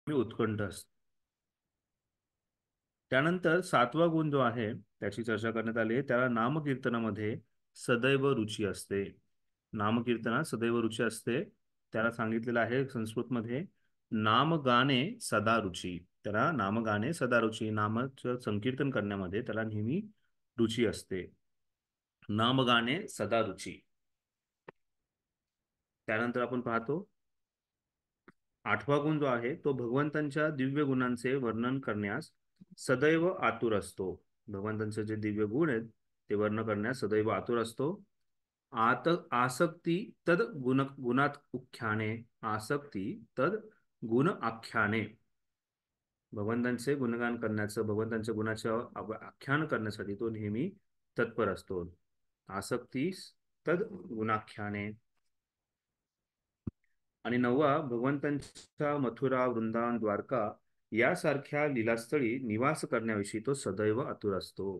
उत्कंठ असते. त्यानंतर सातवा गुण जो आहे त्याची चर्चा करण्यात आली आहे, त्याला नामकीर्तनामध्ये सदैव रुची असते. नामकीर्तनात सदैव रुची असते. त्याला सांगितलेलं आहे संस्कृतमध्ये नामगाने सदा रुची. त्याला नामगाने सदा रुची, नामाचं संकीर्तन करण्यामध्ये त्याला नेहमी रुची असते. नामगाने सदा रुची. त्यानंतर आपण पाहतो आठवा गुण जो आहे तो भगवंतांच्या दिव्य गुणांचे वर्णन करण्यास सदैव आतुर असतो. भगवंतांचे जे दिव्य गुण आहेत ते वर्ण करण्यास सदैव आतुर असतो. आसक्ती तद गुणात उख्याने. आसक्ती तद गुण आख्याने. भगवंतांचे गुणगान करण्याचं, भगवंतांच्या गुणाचे आख्यान करण्यासाठी तो नेहमी तत्पर असतो. आसक्ती तद गुणाख्याने. आणि नववा, भगवंतांच्या मथुरा, वृंदावन, द्वारका यासारख्या लीलास्थळी निवास करण्याविषयी तो सदैव आतुर असतो.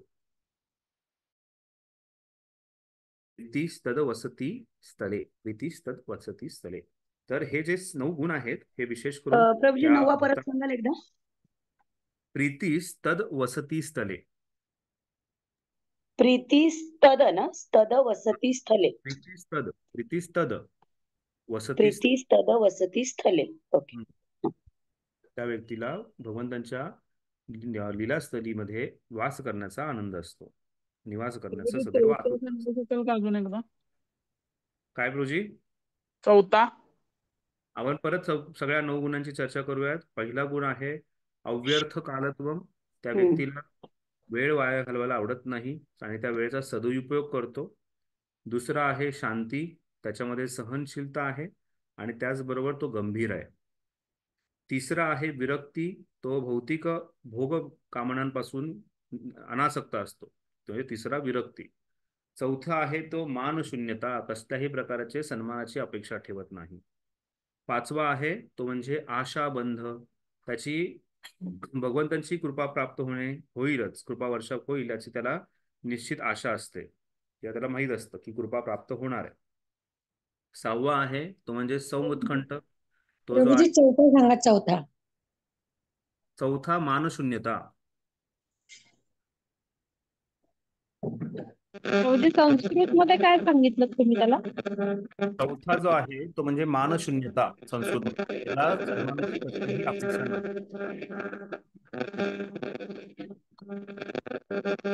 प्रीतिस्तद वसती स्थळे. प्रीतिस्तद वसती स्थळे. तर हे जे 9 गुण आहेत हे विशेष करून प्रभूजी त्या नववा परत सांगाल एकदा. प्रीतिस्तद वसती स्थळे. प्रीती स्तद ना, स्तद वसती स्थले. प्रीतिस्तद वसती प्रीती स्तद वसती स्थले. ओके. त्या व्यक्तीला भगवंतांच्या लीलास्थलीमध्ये वास करण्याचा आनंद असतो. निवास करण्याचा सदैव चौथा आतुर. सांगू शकाल का अजून एकदा? काय प्रभूजी? चौथा. आपण परत सगळ्या 9 गुणांची चर्चा करूयात. पहिला गुण आहे अव्यर्थ कालत्वम. त्या व्यक्तीला वेळ वाया घालवायला आवडत नाही आणि त्या वेळेचा सदुपयोग करतो. दुसरा आहे शांती. त्याच्यामध्ये सहनशीलता आहे आणि त्याचबरोबर तो गंभीर आहे. तिसरा आहे विरक्ती. तो भौतिक भोग कामनांपासून अनासक्त असतो. म्हणजे तिसरा विरक्ती. चौथा आहे तो मानशून्यता. कसल्याही प्रकारचे सन्मानाची अपेक्षा ठेवत नाही. पाचवा आहे तो म्हणजे आशाबंध. त्याची भगवंतांची कृपा प्राप्त होईलच, कृपा वर्षा होईल याची त्याला निश्चित आशा असते, किंवा त्याला माहीत असतं की कृपा प्राप्त होणार आहे. सहावा आहे तो म्हणजे सौमुत्कंठ. तो जो प्रभूजी आहे चौथा सांगा, चौथा. चौथा मानशून्यता. म्हणजे संस्कृत मध्ये काय सांगितलं तुम्ही त्याला? चौथा जो आहे तो म्हणजे मानशून्यता. संस्कृत त्याला सन्मानाची कसलीही अपेक्षा नसते.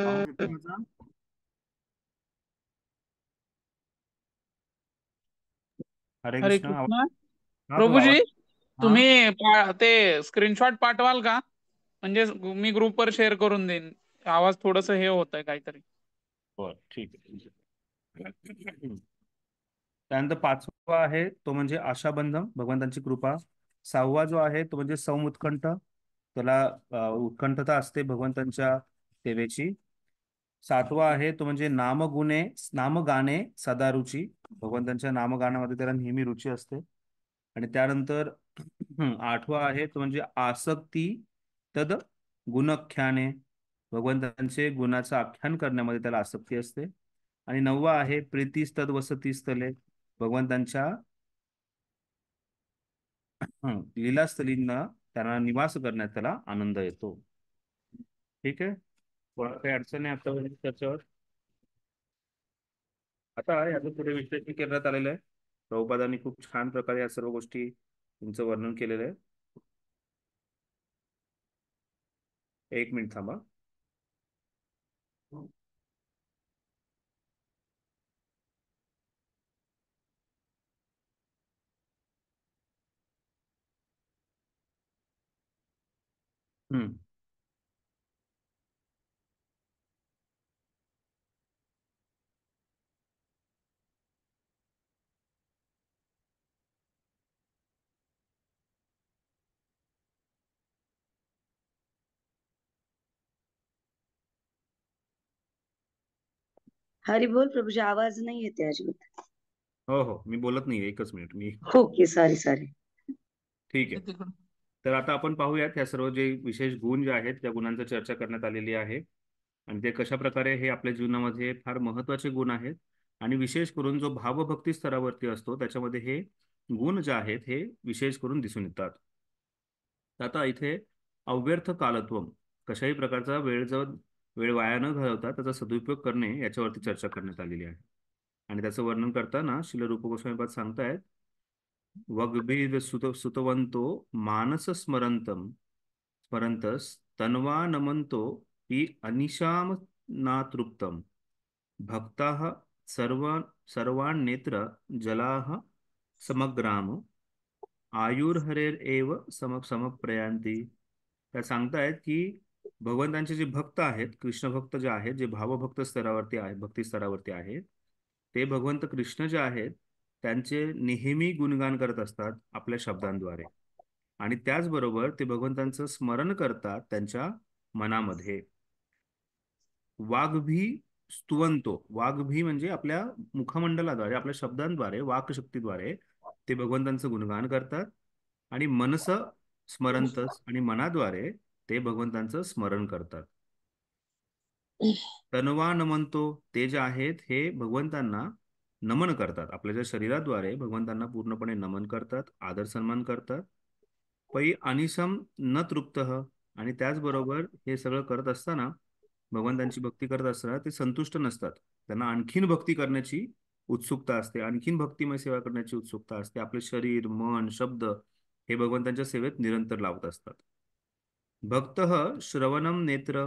आवाज येतोय माझा? हरे हरे कृष्ण. कृष्ण. हा भाऊ, आवाज. प्रभूजी हा, तुम्ही ते स्क्रीनशॉट पाठवाल का? म्हणजे मी ग्रुपवर शेअर करून देईन. आवाज थोडस हे होत आहे काहीतरी. बर, ठीक आहे. त्यानंतर पाचवा आहे तो म्हणजे आशाबंधम, भगवंतांची कृपा. सहावा जो आहे तो म्हणजे सौमुत्कंठ. त्याला उत्कंठता असते भगवंतांच्या सेवेची. सातवा आहे तो म्हणजे नामगाणे सदा रुची. भगवंतांच्या नामगानामध्ये त्याला नेहमी रुची असते. आणि त्यानंतर आठवा आहे तो म्हणजे आसक्ती तद गुणख्याने. भगवंतांचे गुणाचं आख्यान करण्यामध्ये त्याला आसक्ती असते. आणि नववा आहे प्रीतिस्तद वसती स्थले. भगवंतांच्या लीलास्थलींना त्यांना निवास करण्यात त्याला आनंद येतो. ठीक आहे. कोणाला काही अडचण आहे आतापर्यंत त्याच्यावर? आता याचं पुढे विश्लेषण करण्यात आलेलं आहे. प्रभुपादांनी खूप छान प्रकारे या सर्व गोष्टी तुमचं वर्णन केलेलं आहे. एक मिनिट थांबा. हम्म. हरी बोल प्रभूजी, आवाज नाही येते अजिबात. हो हो, मी बोलत नाही. एकच मिनिट मी. Okay, sorry sorry. ठीक आहे. तर आता आपण पाहूयात ह्या सर्व जे विशेष गुण जे आहेत त्या गुणांची चर्चा करण्यात आलेली आहे आणि ते कशा प्रकारे हे आपल्या जीवनामध्ये फार महत्त्वाचे गुण आहेत. आणि विशेष करून जो भावभक्ती स्तरावरती असतो त्याच्यामध्ये हे गुण जे आहेत हे विशेष करून दिसून येतात. तर आता इथे अव्यर्थ कालत्वम, कशाही प्रकारचा वेळ वाया न घालवता त्याचा सदुपयोग करणे याच्यावरती चर्चा करण्यात आलेली आहे. आणि त्याचं वर्णन करताना श्रील रूप गोस्वामीपाद सांगतायत, वग्भीर सुतवंतो मानस स्मरंतस तन्वा नमंतो हि अनिशाम नातृप्तम भक्ताः सर्व सर्वान् नेत्र जलाः समग्राम आयुर्हरेर एव समप्रयांती. त्या सांगतायत की भगवंतांचे जे भक्त आहेत, कृष्ण भक्त जे आहेत, जे भावभक्त स्तरावरती आहेत, भक्ती स्तरावरती आहेत, ते भगवंत कृष्ण जे आहेत त्यांचे नेहमी गुणगान करत असतात आपल्या शब्दांद्वारे. आणि त्याचबरोबर ते भगवंतांचं स्मरण करतात त्यांच्या मनामध्ये. वाग्भी स्तुवंतो, वाग्भी म्हणजे आपल्या मुखमंडलाद्वारे, आपल्या शब्दांद्वारे, वाकशक्तीद्वारे ते भगवंतांचं गुणगान करतात. आणि मनस स्मरंतस, आणि मनाद्वारे ते भगवंतांचं स्मरण करतात. तनवा नमनतो, ते जे आहेत हे भगवंतांना नमन करतात, आपल्या ज्या शरीराद्वारे भगवंतांना पूर्णपणे नमन करतात, आदर सन्मान करतात. पै अनिसम न तृप्त, आणि त्याचबरोबर हे सगळं करत असताना, भगवंतांची भक्ती करत असताना ते संतुष्ट नसतात. त्यांना आणखीन भक्ती करण्याची उत्सुकता असते, आणखीन भक्तिमय सेवा करण्याची उत्सुकता असते. आपले शरीर, मन, शब्द हे भगवंतांच्या सेवेत निरंतर लावत असतात. भक्त श्रवणम नेत्र,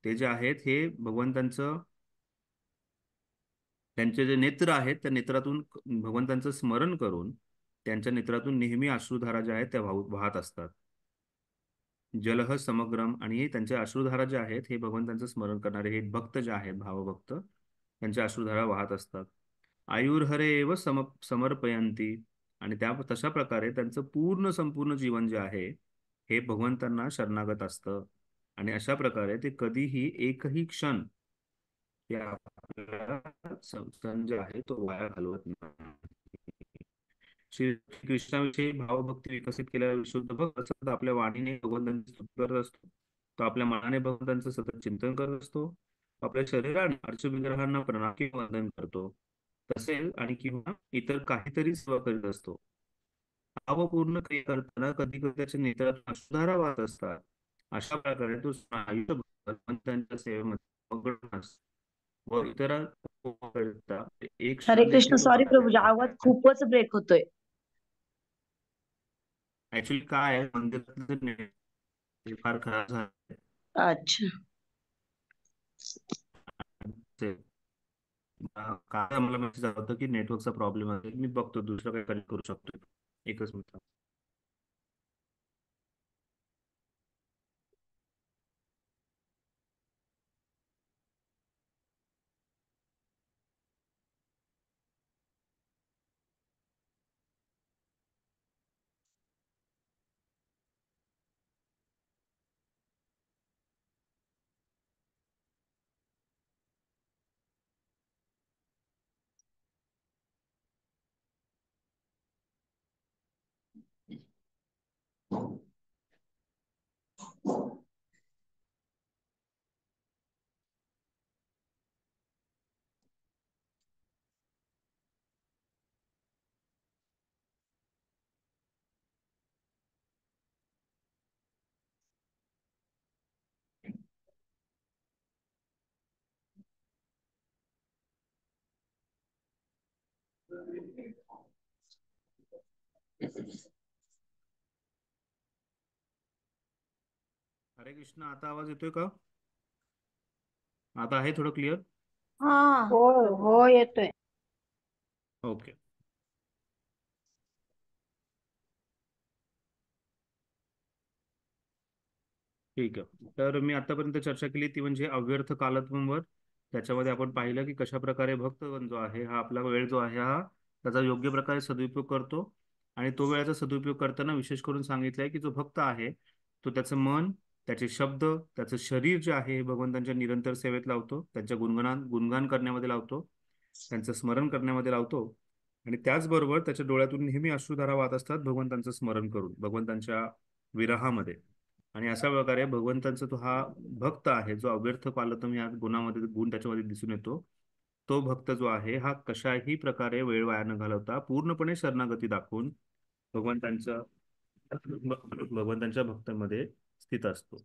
ते जे आहेत हे भगवंतांचं, त्यांचे जे नेत्र आहेत त्या नेत्रातून भगवंतांचं स्मरण करून त्यांच्या नेत्रातून नेहमी अश्रुधारा ज्या आहेत त्या वाहत असतात. जलह समग्रम, आणि त्यांच्या अश्रुधारा ज्या आहेत हे भगवंतांचं स्मरण करणारे हे भक्त जे आहेत, भावभक्त, त्यांच्या अश्रुधारा वाहत असतात. आयुर्हरे एव समर्पयंती, आणि त्या तशा प्रकारे त्यांचं संपूर्ण जीवन जे आहे हे भगवंतांना शरणागत असतं. आणि अशा प्रकारे ते कधीही एकही क्षण या आपल्या सण जे आहे तो वाया घालवत नाही. श्री कृष्णाविषयी भावभक्ती विकसित केलेला विशुद्ध भक्त सतत आपल्या वाणीने भगवंतांची स्तुती करत असतो, तो आपल्या मनाने भगवंतांचं सतत चिंतन करत असतो, आपल्या शरीराने अर्चविग्रहांना प्रणाम किंवा वंदन करतो, तसेच आणि किंवा इतर काहीतरी सेवा करीत असतो. भावपूर्ण क्रिया करताना कधी कधी त्याच्या नेत्रात अश्रुधारा वाहत असतात. अशा प्रकारे तो आयुष्यभर भगवंतांच्या सेवेमध्ये मग्न असतो व इतरांकरिता एक हरे क्षण कृष्ण, देखील तो सॉरी वाया प्रभूजी, घालवत आवाज नाही. खूपच ब्रेक होतोय. ऍक्च्युली काय आहे, मंदिरातलं नेट फार खराब झालं अच्छा. काय मला मेसेज आला होता की नेटवर्कचा प्रॉब्लेम आहे. मी बघतो दुसरं काही कनेक्ट करू शकतो. एकच मिनिट. हरे कृष्ण, आता आवाज येतोय का? आता आहे थोडं क्लिअर? हा. हो हो येतोय. ओके. ठीक आहे. तर मी आतापर्यंत चर्चा केली ती म्हणजे अव्यर्थ कालत्ववर. त्याच्यामध्ये आपण पाहिलं की कशा प्रकारे भक्तगण जो आहे हा आपला वेळ जो आहे हा त्याचा योग्य प्रकारे सदुपयोग करतो. आणि तो वेळाचा सदुपयोग करताना विशेष करून सांगितलंय की जो भक्त आहे तो त्याचं मन, त्याचे शब्द, त्याचं शरीर जे आहे हे भगवंतांच्या निरंतर सेवेत लावतो, त्यांच्या गुणगान करण्यामध्ये लावतो, त्यांचं स्मरण करण्यामध्ये लावतो. आणि त्याचबरोबर त्याच्या डोळ्यातून नेहमी अश्रुधारा वाहत असतात भगवंतांचं स्मरण करून, भगवंतांच्या विरहामध्ये. आणि अशा प्रकारे भगवंतांचा तो हा भक्त आहे जो अव्यर्थ कालतम या गुणामध्ये गुण त्याच्यामध्ये दिसून येतो. तो भक्त जो आहे हा कशाही प्रकारे वेळ वाया न घालवता पूर्णपणे शरणागती दाखवून भगवंतांचं भगवंतांच्या भक्तांमध्ये स्थित असतो.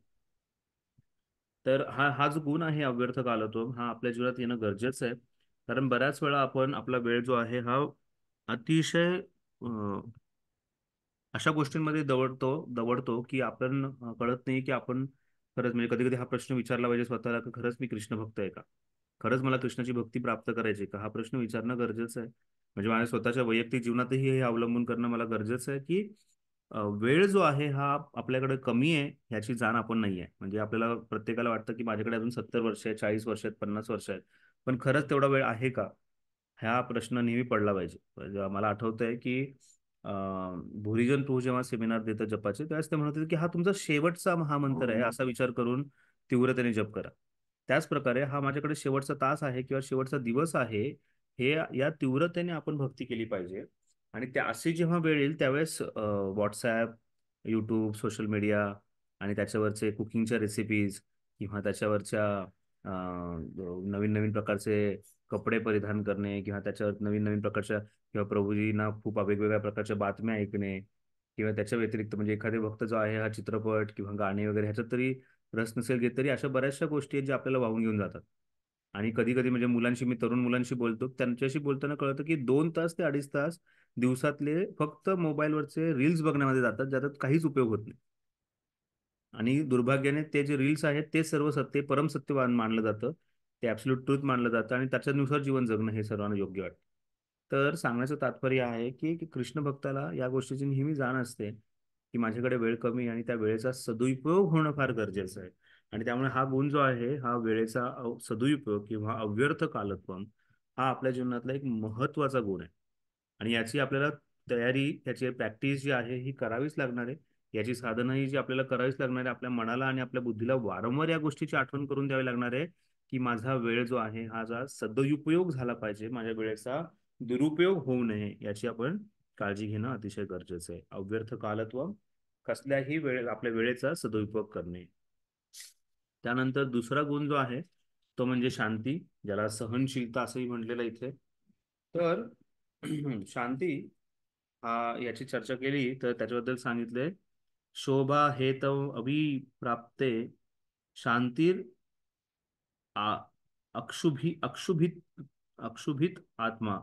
तर हा हा जो गुण आहे अव्यर्थ कालत्व, हा आपल्या जीवनात येणं गरजेचं आहे. कारण बऱ्याच वेळा आपण आपला वेळ जो आहे हा अतिशय अशा गोष्टींमध्ये दवडतो की आपण कळत नाही की आपण खरंच, म्हणजे कधी कधी हा प्रश्न विचारला पाहिजे स्वतःला की खरंच मी कृष्ण भक्त आहे का, खरंच मला कृष्णाची भक्ती प्राप्त करायची का, हा प्रश्न विचारणं गरजेचं आहे. म्हणजे माझ्या स्वतःच्या वैयक्तिक जीवनातही हे अवलंबून करणं मला गरजेचं आहे की वेळ जो आहे हा आपल्याकडे कमी आहे ह्याची जाण आपण नाही आहे. म्हणजे आपल्याला प्रत्येकाला वाटतं की माझ्याकडे अजून 70 वर्ष आहेत, 40 वर्ष आहेत, 50 वर्ष आहेत, पण खरंच तेवढा वेळ आहे का, हा प्रश्न नेहमी पडला पाहिजे. म्हणजे मला आठवतंय की भुरिजन प्रभू जेव्हा सेमिनार देतात जपाचे, त्यावेळेस ते म्हणत होते की हा तुमचा शेवटचा महामंत्र आहे असा विचार करून तीव्रतेने जप करा. त्याच प्रकारे हा माझ्याकडे शेवटचा तास आहे किंवा शेवटचा दिवस आहे, हे या तीव्रतेने आपण भक्ती केली पाहिजे. आणि त्या अशी जेव्हा वेळ येईल त्यावेळेस व्हॉट्सॲप, यूट्यूब, सोशल मीडिया आणि त्याच्यावरचे कुकिंगच्या रेसिपीज किंवा त्याच्यावरच्या नवीन नवीन प्रकारचे कपडे परिधान करणे किंवा त्याच्यावर नवीन नवीन प्रकारच्या किंवा प्रभूजींना खूप वेगवेगळ्या प्रकारच्या बातम्या ऐकणे किंवा त्याच्या व्यतिरिक्त म्हणजे एखादे भक्त जो आहे हा चित्रपट किंवा गाणे वगैरे ह्याच्यात तरी रस नसेल घेत, तरी अशा बऱ्याचशा गोष्टी आहेत ज्या आपल्याला वाहून घेऊन जातात. आणि कधी कधी म्हणजे मुलांशी, मी तरुण मुलांशी बोलतो, त्यांच्याशी बोलताना कळतं की 2 तास ते 2.5 तास दिवसातले फक्त मोबाईलवरचे रील्स बघण्यामध्ये जातात, ज्यात काहीच उपयोग होत नाही. आणि दुर्भाग्याने ते जे रील्स आहेत ते सर्व सत्य परम सत्यवान मानलं जातं, ते ॲब्सोल्यूट ट्रूथ मानलं जातं आणि त्याच्यानुसार जीवन जगणं हे सर्वांना योग्य वाटतं. तर सांगण्याचं तात्पर्य आहे की कृष्ण भक्ताला या गोष्टीची नेहमी जाण असते की माझ्याकडे वेळ कमी आणि त्या वेळेचा सदुपयोग होणं फार गरजेचं आहे. आणि त्यामुळे हा गुण जो आहे हा वेळेचा सदुपयोग किंवा अव्यर्थ कालत्वम, हा आपल्या जीवनातला एक महत्त्वाचा गुण आहे. आणि याची आपल्याला तयारी, याची प्रॅक्टिस जी आहे ही करावीच लागणार आहे. याची साधनाही जी आपल्याला करावीच लागणार आहे. आपल्या मनाला आणि आपल्या बुद्धीला वारंवार या गोष्टीची आठवण करून द्यावी लागणार आहे की माझा वेळ जो आहे हा सदुपयोग झाला पाहिजे, माझ्या वेळेचा दुरुपयोग होऊ नये याची आपण काळजी घेणं अतिशय गरजेचं आहे. अव्यर्थ कालत्व, कसल्याही वेळे आपल्या वेळेचा सदुपयोग करणे. त्यानंतर दुसरा गुण जो आहे तो म्हणजे शांती, ज्याला सहनशीलता असंही म्हटलेलं इथे. तर शांती हा याची चर्चा केली तर त्याच्याबद्दल सांगितले, शोभा हे तव अभिप्राप्ते शांतीर आ अक्षुभित आत्मा.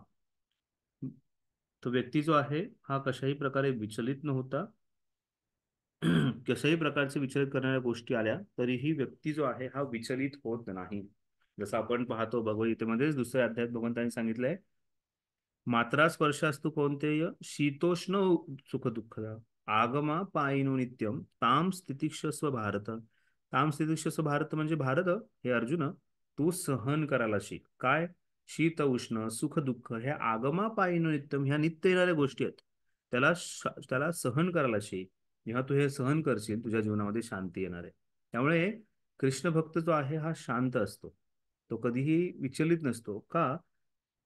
तो व्यक्ती जो आहे हा कशाही प्रकारे विचलित न होता, कशाही प्रकारचे विचलित करणाऱ्या गोष्टी आल्या तरीही व्यक्ती जो आहे हा विचलित होत नाही. जसं आपण पाहतो भगवद्गीतेमध्येच दुसऱ्या अध्यायात भगवंतांनी सांगितलंय, मात्रा स्पर्शास्तु कौंतेय शीतोष्ण सुख दुःखदा आगमा पायिनो नित्यम ताम स्थितिक्षस्व भारत. ताम स्थितिक्षस्व भारत म्हणजे भारत, हे अर्जुन, तू सहन करायला शिक. काय? शीत उष्ण सुख दुःख हे आगमा पायिनो नित्यम, ह्या नित्य येणाऱ्या गोष्टी आहेत, त्याला सहन करायला शिक. जेव्हा तू हे सहन करशील तुझ्या जीवनामध्ये शांती येणार आहे. त्यामुळे कृष्ण भक्त जो आहे हा शांत असतो, तो कधीही विचलित नसतो. का?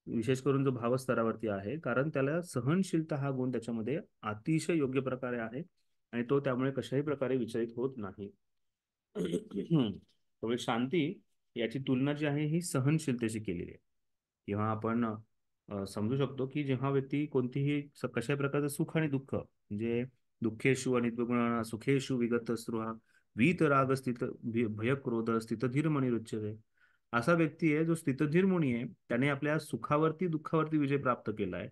विशेष करून जो भावस्तरावरती आहे, कारण त्याला सहनशीलता हा गुण त्याच्यामध्ये अतिशय योग्य प्रकारे आहे आणि तो त्यामुळे कशाही प्रकारे विचलित होत नाही. त्यामुळे शांती याची तुलना जी आहे ही सहनशीलतेशी केलेली आहे. किंवा आपण समजू शकतो की जेव्हा व्यक्ती कोणतीही कशाही प्रकारचं सुख आणि दुःख, म्हणजे दुःखेषु अनिद्वगुण सुखेषु विगत स्पृहा वीत राग स्थित भय क्रोध स्थित धीर मणिरुच्यते, असा व्यक्ती आहे जो स्थितधीर मुनी आहे. त्याने आपल्या सुखावरती दुःखावरती विजय प्राप्त केलाय.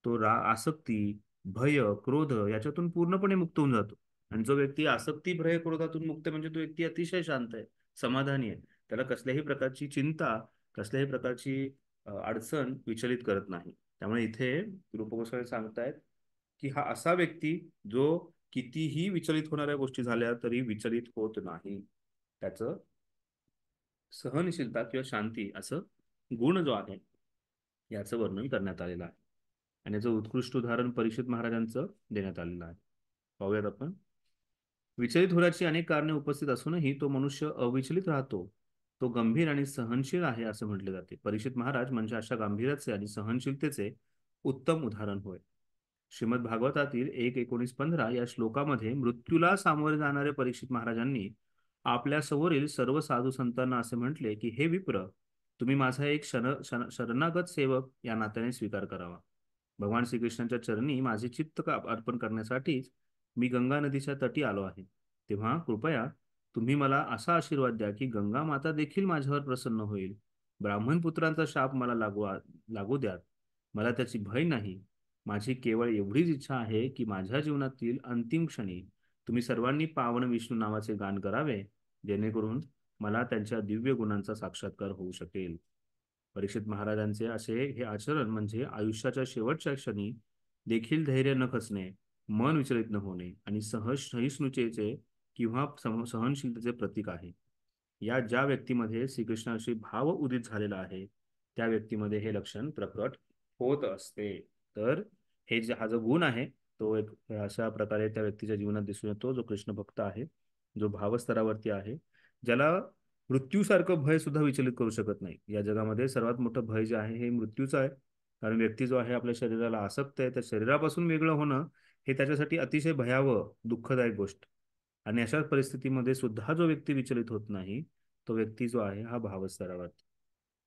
तो आसक्ती, भय, क्रोध याच्यातून पूर्णपणे मुक्त होऊन जातो. आणि जो व्यक्ती आसक्ती, भय, क्रोधातून मुक्त आहे, म्हणजे तो व्यक्ती अतिशय शांत आहे, समाधानी आहे. त्याला कसल्याही प्रकारची चिंता, कसल्याही प्रकारची अडचण विचलित करत नाही. त्यामुळे इथे रूप गोस्वामी सांगतायत की हा असा व्यक्ती जो कितीही विचलित होणाऱ्या गोष्टी झाल्या तरी विचलित होत नाही. त्याचं सहनशीलता किंवा शांती असं गुण जो आहे याचं वर्णन करण्यात आलेलं आहे. आणि याचं उत्कृष्ट उदाहरण परीक्षित महाराजांचं देण्यात आलेलं आहे. पाहूयात आपण. विचलित होण्याची अनेक कारणे उपस्थित असूनही तो मनुष्य अविचलित राहतो, तो गंभीर आणि सहनशील आहे असं म्हटले जाते. परीक्षित महाराज म्हणजे अशा गांभीर्याचे आणि सहनशीलतेचे उत्तम उदाहरण होय. श्रीमद भागवतातील 1:19-15 या श्लोकामध्ये मृत्यूला सामोरे जाणारे परीक्षित महाराजांनी आपल्या समोरील सर्व साधू संतांना असे म्हटले की हे विप्र, तुम्ही माझा एक शरणागत सेवक या नात्याने स्वीकार करावा. भगवान श्रीकृष्णांच्या चरणी माझे चित्त अर्पण करण्यासाठीच मी गंगा नदीच्या तटी आलो आहे. तेव्हा कृपया तुम्ही मला असा आशीर्वाद द्या की गंगा माता देखील माझ्यावर प्रसन्न होईल. ब्राह्मण पुत्रांचा शाप मला लागू द्यात. मला त्याची भय नाही. माझी केवळ एवढीच इच्छा आहे की माझ्या जीवनातील अंतिम क्षणी तुम्ही सर्वांनी पावन विष्णू नावाचे गान करावे, जेणेकरून मला त्यांच्या दिव्य गुणांचा साक्षात्कार होऊ शकेल. परीक्षित महाराजांचे असे हे आचरण म्हणजे आयुष्याच्या शेवटच्या क्षणी देखील धैर्य न खचणे, मन विचलित न होणे आणि सहिष्णुतेचे किंवा सहनशीलतेचे प्रतीक आहे. ज्या व्यक्तीमध्ये श्रीकृष्णाशी भाव उदित झालेला आहे त्या व्यक्तीमध्ये हे लक्षण प्रकट होत असते. तर हा जो गुण आहे तो एक अशा प्रकारे त्या व्यक्तीच्या जीवनात दिसून येतो, जो कृष्ण भक्त आहे, जो भावस्तरावरती आहे, ज्याला मृत्यूसारखं भय सुद्धा विचलित करू शकत नाही. या जगामध्ये सर्वात मोठं भय जे आहे हे मृत्यूचं आहे. कारण व्यक्ती जो आहे आपल्या शरीराला आसक्त आहे, त्या शरीरापासून वेगळं होणं हे त्याच्यासाठी अतिशय भयावह दुःखदायक गोष्ट. आणि अशा परिस्थितीमध्ये सुद्धा जो व्यक्ती विचलित होत नाही तो व्यक्ती जो आहे हा भावस्तरावर.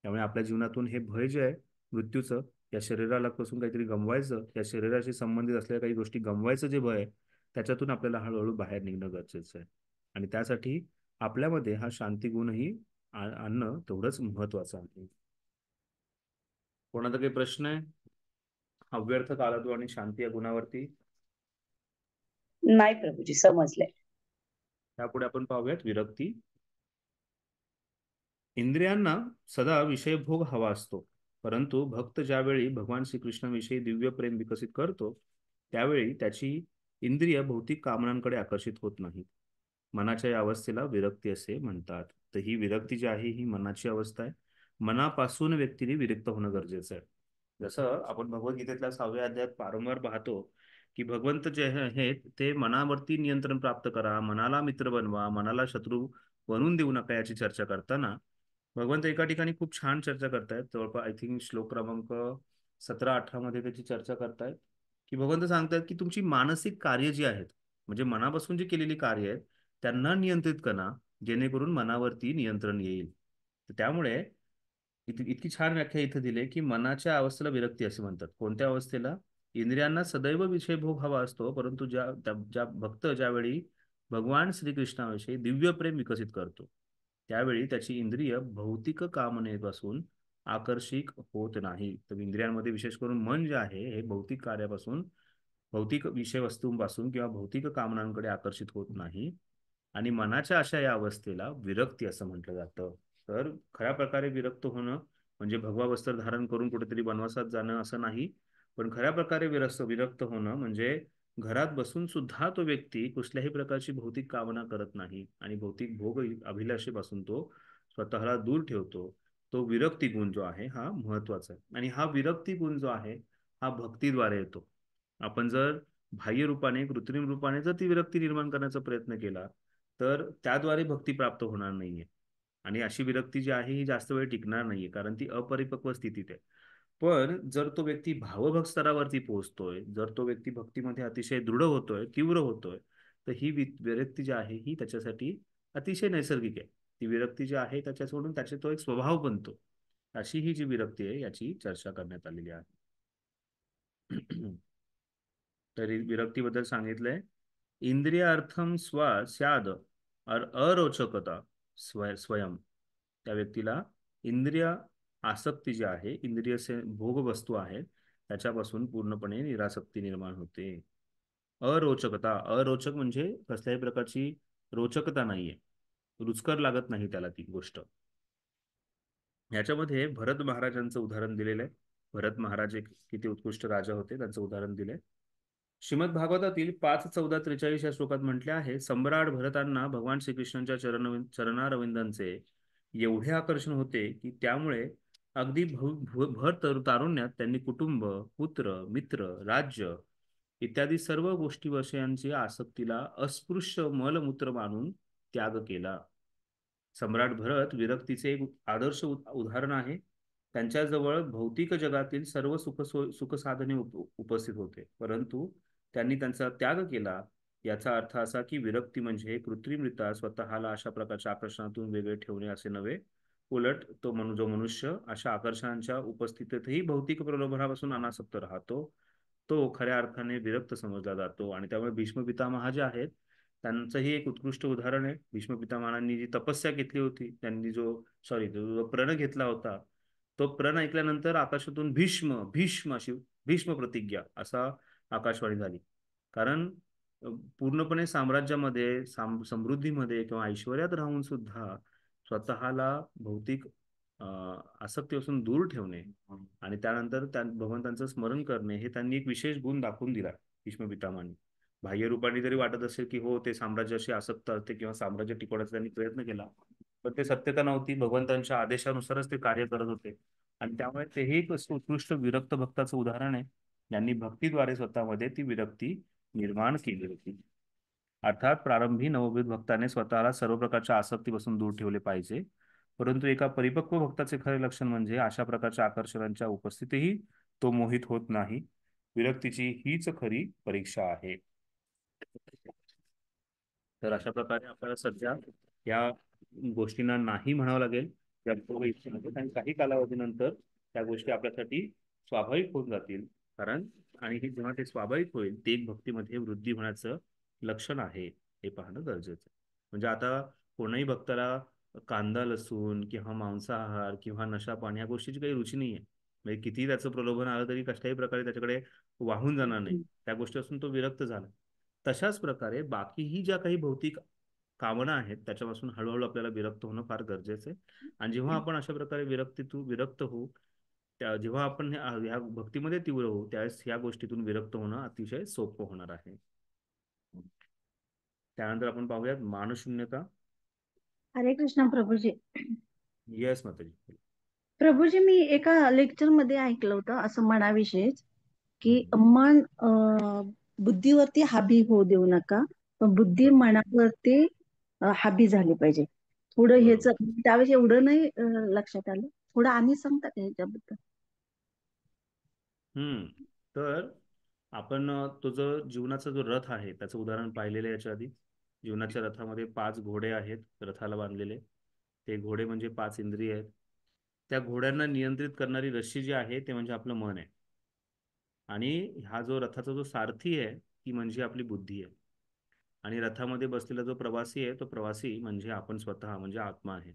त्यामुळे आपल्या जीवनातून हे भय जे आहे मृत्यूचं, या शरीराला पासून काहीतरी गमवायचं, या शरीराशी संबंधित असलेल्या काही गोष्टी गमवायचं जे भय आहे त्याच्यातून आपल्याला हळूहळू बाहेर निघणं गरजेचं आहे. आणि त्यासाठी आपल्यामध्ये हा शांती गुणही आणणं तेवढंच महत्वाचं आहे. कोणाचा काही प्रश्न आहे अव्यर्थ कालत्व आणि शांती या गुणावरती? नाही प्रभूजी, समजले. त्यापुढे आपण पाहूयात विरक्ती. इंद्रियांना सदा विषयभोग हवा असतो, परंतु भक्त ज्यावेळी भगवान श्रीकृष्णाविषयी दिव्य प्रेम विकसित करतो त्यावेळी त्याची इंद्रिय भौतिक कामनांकडे आकर्षित होत नाहीत. मनाच्या या अवस्थेला विरक्ती असे म्हणतात. तर ही विरक्ती जी आहे ही मनाची अवस्था आहे. मनापासून व्यक्तीने विरक्त होणं गरजेचं आहे. जसं आपण भगवद्गीतेतल्या 6व्या अध्यायात वारंवार पाहतो की भगवंत जे आहेत ते मनावरती नियंत्रण प्राप्त करा, मनाला मित्र बनवा, मनाला शत्रू बनवून देऊ नका याची चर्चा करताना भगवंत एका ठिकाणी खूप छान चर्चा करतायत. जवळपास आय थिंक श्लोक क्रमांक 17-18 मध्ये त्याची चर्चा करतायत की भगवंत सांगतायत की तुमची मानसिक कार्य जी आहेत, म्हणजे मनापासून जी केलेली कार्य आहेत त्यांना नियंत्रित करा, जेणेकरून मनावरती नियंत्रण येईल. तर त्यामुळे इतकी छान व्याख्या इथं दिली की मनाच्या अवस्थेला विरक्ती असे म्हणतात. कोणत्या अवस्थेला? इंद्रियांना सदैव विषयभोग हवा असतो, परंतु ज्या भक्त ज्यावेळी भगवान श्रीकृष्णाविषयी दिव्य प्रेम विकसित करतो त्यावेळी त्याची इंद्रिय भौतिक कामनेपासून आकर्षित होत नाही. तर इंद्रियांमध्ये विशेष करून मन जे आहे हे भौतिक कार्यापासून, भौतिक विषय वस्तूंपासून किंवा भौतिक कामनांकडे आकर्षित होत नाही. आणि मनाच्या अशा या अवस्थेला विरक्ती असं म्हटलं जातं. तर खऱ्या प्रकारे विरक्त होणं म्हणजे भगवा वस्त्र धारण करून कुठेतरी वनवासात जाणं असं नाही, पण खऱ्या प्रकारे विरक्त होणं म्हणजे घरात बसून सुद्धा तो व्यक्ती कुठल्याही प्रकारची भौतिक कामना करत नाही आणि भौतिक भोग अभिलाषेपासून तो स्वतःला दूर ठेवतो. तो विरक्ती गुण जो आहे हा महत्वाचा आहे. आणि हा विरक्ती गुण जो आहे हा भक्तीद्वारे येतो. आपण जर बाह्य रूपाने, कृत्रिम रूपाने जर ती विरक्ती निर्माण करण्याचा प्रयत्न केला तर त्याद्वारे भक्ती प्राप्त होणार नाहीये. आणि अशी विरक्ती जी आहे ही जास्त वेळ टिकणार नाहीये, कारण ती अपरिपक्व स्थितीत आहे. पण जर तो व्यक्ती भावभक्त स्तरावरती पोहोचतोय, जर तो व्यक्ती भक्तीमध्ये अतिशय दृढ होतोय, तीव्र होतोय, तर ही विरक्ती जी आहे ही त्याच्यासाठी अतिशय नैसर्गिक आहे. ती विरक्ती जी आहे त्याच्यासोडून त्याचा तो एक स्वभाव बनतो. अशी ही जी विरक्ती आहे याची चर्चा करण्यात आलेली आहे. तरी विरक्तीबद्दल सांगितलंय, इंद्रिय अर्थम स्याद अरोचकता स्वयं. त्या व्यक्तीला इंद्रिय आसक्ती जी आहे, इंद्रिय भोग वस्तू आहेत त्याच्यापासून पूर्णपणे निरासक्ती निर्माण होते. अरोचकता, अरोचक म्हणजे कसल्याही प्रकारची रोचकता नाहीये, रुचकर लागत नाही त्याला ती गोष्ट. याच्यामध्ये भरत महाराजांचं उदाहरण दिलेलं आहे. भरत महाराज एक किती उत्कृष्ट राजा होते त्यांचं उदाहरण दिलंय. श्रीमद भागवतातील 5:14-43 या श्लोकात म्हटले आहे, सम्राट भरतांना भगवान श्रीकृष्णांच्या चरणारविंदांचे एवढे आकर्षण होते की त्यामुळे अगदी भर तारुण्यात त्यांनी कुटुंब, पुत्र, मित्र, राज्य इत्यादी सर्व गोष्टी विषयांची आसक्तीला अस्पृश्य मलमूत्र मानून त्याग केला. सम्राट भरत विरक्तीचे एक आदर्श उदाहरण आहे. त्यांच्याजवळ भौतिक जगातील सर्व सुख साधने उपस्थित होते, परंतु त्यांनी त्यांचा त्याग केला. याचा अर्थ असा की विरक्ती म्हणजे कृत्रिमरित्या स्वतःला अशा प्रकारच्या आकर्षणातून वेगळे ठेवणे असे नव्हे. उलट जो मनुष्य अशा आकर्षणांच्या उपस्थितीतही भौतिक प्रलोभनापासून अनासक्त राहतो तो खऱ्या अर्थाने विरक्त समजला जातो. आणि त्यामुळे भीष्म पितामह जे आहेत त्यांचंही एक उत्कृष्ट उदाहरण आहे. भीष्म पितामहांनी जी तपस्या घेतली होती, त्यांनी जो प्रण घेतला होता, तो प्रण ऐकल्यानंतर आकाशातून भीष्म भीष्म अशी भीष्म प्रतिज्ञा असा आकाशवाणी झाली. कारण अ, पूर्णपणे साम्राज्यामध्ये समृद्धीमध्ये किंवा ऐश्वर्यात राहून सुद्धा स्वतःला भौतिक अ, आसक्तीपासून दूर ठेवणे आणि त्यानंतर भगवंतांचं स्मरण करणे हे त्यांनी एक विशेष गुण दाखवून दिला भीष्म पितामहांनी. बाह्य रूपाने जरी वाटत असेल की हो ते साम्राज्याशी आसक्त असते किंवा साम्राज्य टिकवण्याचा त्यांनी प्रयत्न केला, पण ते सत्यता नव्हती. भगवंतांच्या आदेशानुसारच ते कार्य करत होते. आणि त्यामुळे तेही एक असं उत्कृष्ट विरक्त भक्ताचं उदाहरण आहे. यांनी भक्तीद्वारे स्वतःमध्ये ती विरक्ती निर्माण केली होती. अर्थात प्रारंभी नवोदित भक्ताने स्वतःला सर्व प्रकारच्या आसक्तीपासून दूर ठेवले पाहिजे. परंतु एका परिपक्व भक्ताचे खरे लक्षण म्हणजे अशा प्रकारच्या आकर्षणांच्या उपस्थितीही तो मोहित होत नाही. विरक्तीची हीच खरी परीक्षा आहे. तर अशा प्रकारे आपल्याला सध्या या गोष्टींना नाही म्हणावं लागेल. या पूर्व इच्छेमध्ये आणि काही कालावधीनंतर त्या गोष्टी आपल्यासाठी स्वाभाविक होऊन जातील. कारण आणि हे जेव्हा ते स्वाभाविक होईल ते एक भक्तीमध्ये वृद्धी होण्याचं लक्षण आहे, हे पाहणं गरजेचं आहे. म्हणजे आता कोणाही भक्ताला कांदा लसूण किंवा मांसाहार किंवा नशापान या गोष्टीची काही रुची नाही आहे. म्हणजे कितीही त्याचं प्रलोभन आलं तरी कशाही प्रकारे त्याच्याकडे वाहून जाणार नाही. त्या गोष्टीपासून तो विरक्त झाला. तशाच प्रकारे बाकीही ज्या काही भौतिक कामना आहेत त्याच्यापासून हळूहळू आपल्याला विरक्त होणं फार गरजेचं आहे. आणि जेव्हा आपण अशा प्रकारे विरक्त होऊ, जेव्हा आपण ह्या भक्तीमध्ये तीव्र होऊ त्यावेळेस ह्या गोष्टीतून विरक्त होणं अतिशय सोपं होणार आहे. त्यानंतर आपण पाहूयात मानशून्यता. हरे कृष्ण प्रभूजी. येस माताजी. प्रभूजी, मी एका लेक्चर मध्ये ऐकलं होतं असं मनाविषयीच की हम्म. मन बुद्धीवरती हाबी होऊ देऊ नका, पण बुद्धी बरोबर. मनावरती हाबी झाली पाहिजे. थोडं ह्याच बरोबर. त्यावेळेस एवढं नाही लक्षात आलं. थोडं आणि सांगता का ह्याच्याबद्दल? हम्म. तर आपण तो जो जीवनाचा जो रथ आहे त्याचं उदाहरण पाहिलेलं आहे याच्या आधी. जीवनाच्या रथामध्ये 5 घोडे आहेत रथाला बांधलेले. ते घोडे म्हणजे 5 इंद्रिय आहेत. त्या घोड्यांना नियंत्रित करणारी रस्सी जी आहे ते म्हणजे आपलं मन आहे. आणि हा जो रथाचा जो सारथी आहे ती म्हणजे आपली बुद्धी आहे. आणि रथामध्ये बसलेला जो प्रवासी आहे तो प्रवासी म्हणजे आपण स्वतः म्हणजे आत्मा आहे.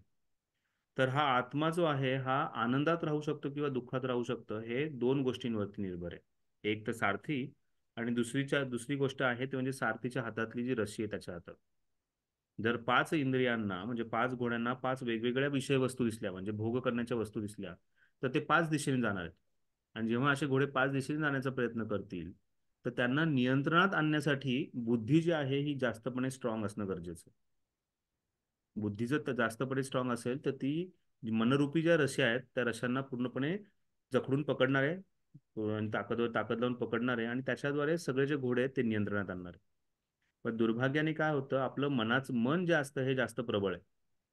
तर हा आत्मा जो आहे हा आनंदात राहू शकतो किंवा दुःखात राहू शकतो, हे 2 गोष्टींवरती निर्भर आहे. एक तर सारथी आणि दुसरी गोष्ट आहे ते म्हणजे सारथीच्या हातातली जी रस्सी आहे त्याच्या हातात. जर 5 इंद्रियांना म्हणजे 5 घोड्यांना 5 वेगवेगळ्या विषय वस्तू दिसल्या म्हणजे भोग करण्याच्या वस्तू दिसल्या, तर ते 5 दिशेने जाणार आहेत. आणि जेव्हा असे घोडे 5 दिशेने जाण्याचा प्रयत्न करतील, तर त्यांना नियंत्रणात आणण्यासाठी बुद्धी जी आहे ही जास्तपणे स्ट्रॉंग असणं गरजेचं आहे. बुद्धी जर जास्तपणे स्ट्रॉंग असेल तर ती मनरूपी ज्या रश्या आहेत त्या रश्यांना पूर्णपणे जखडून पकडणार आहे. आणि ताकदवर ताकद लावून पकडणार आहे आणि त्याच्याद्वारे सगळे जे घोडे आहेत ते नियंत्रणात आणणार आहे. पण दुर्भाग्याने काय होतं, आपलं मन जे असतं हे जास्त प्रबळ आहे.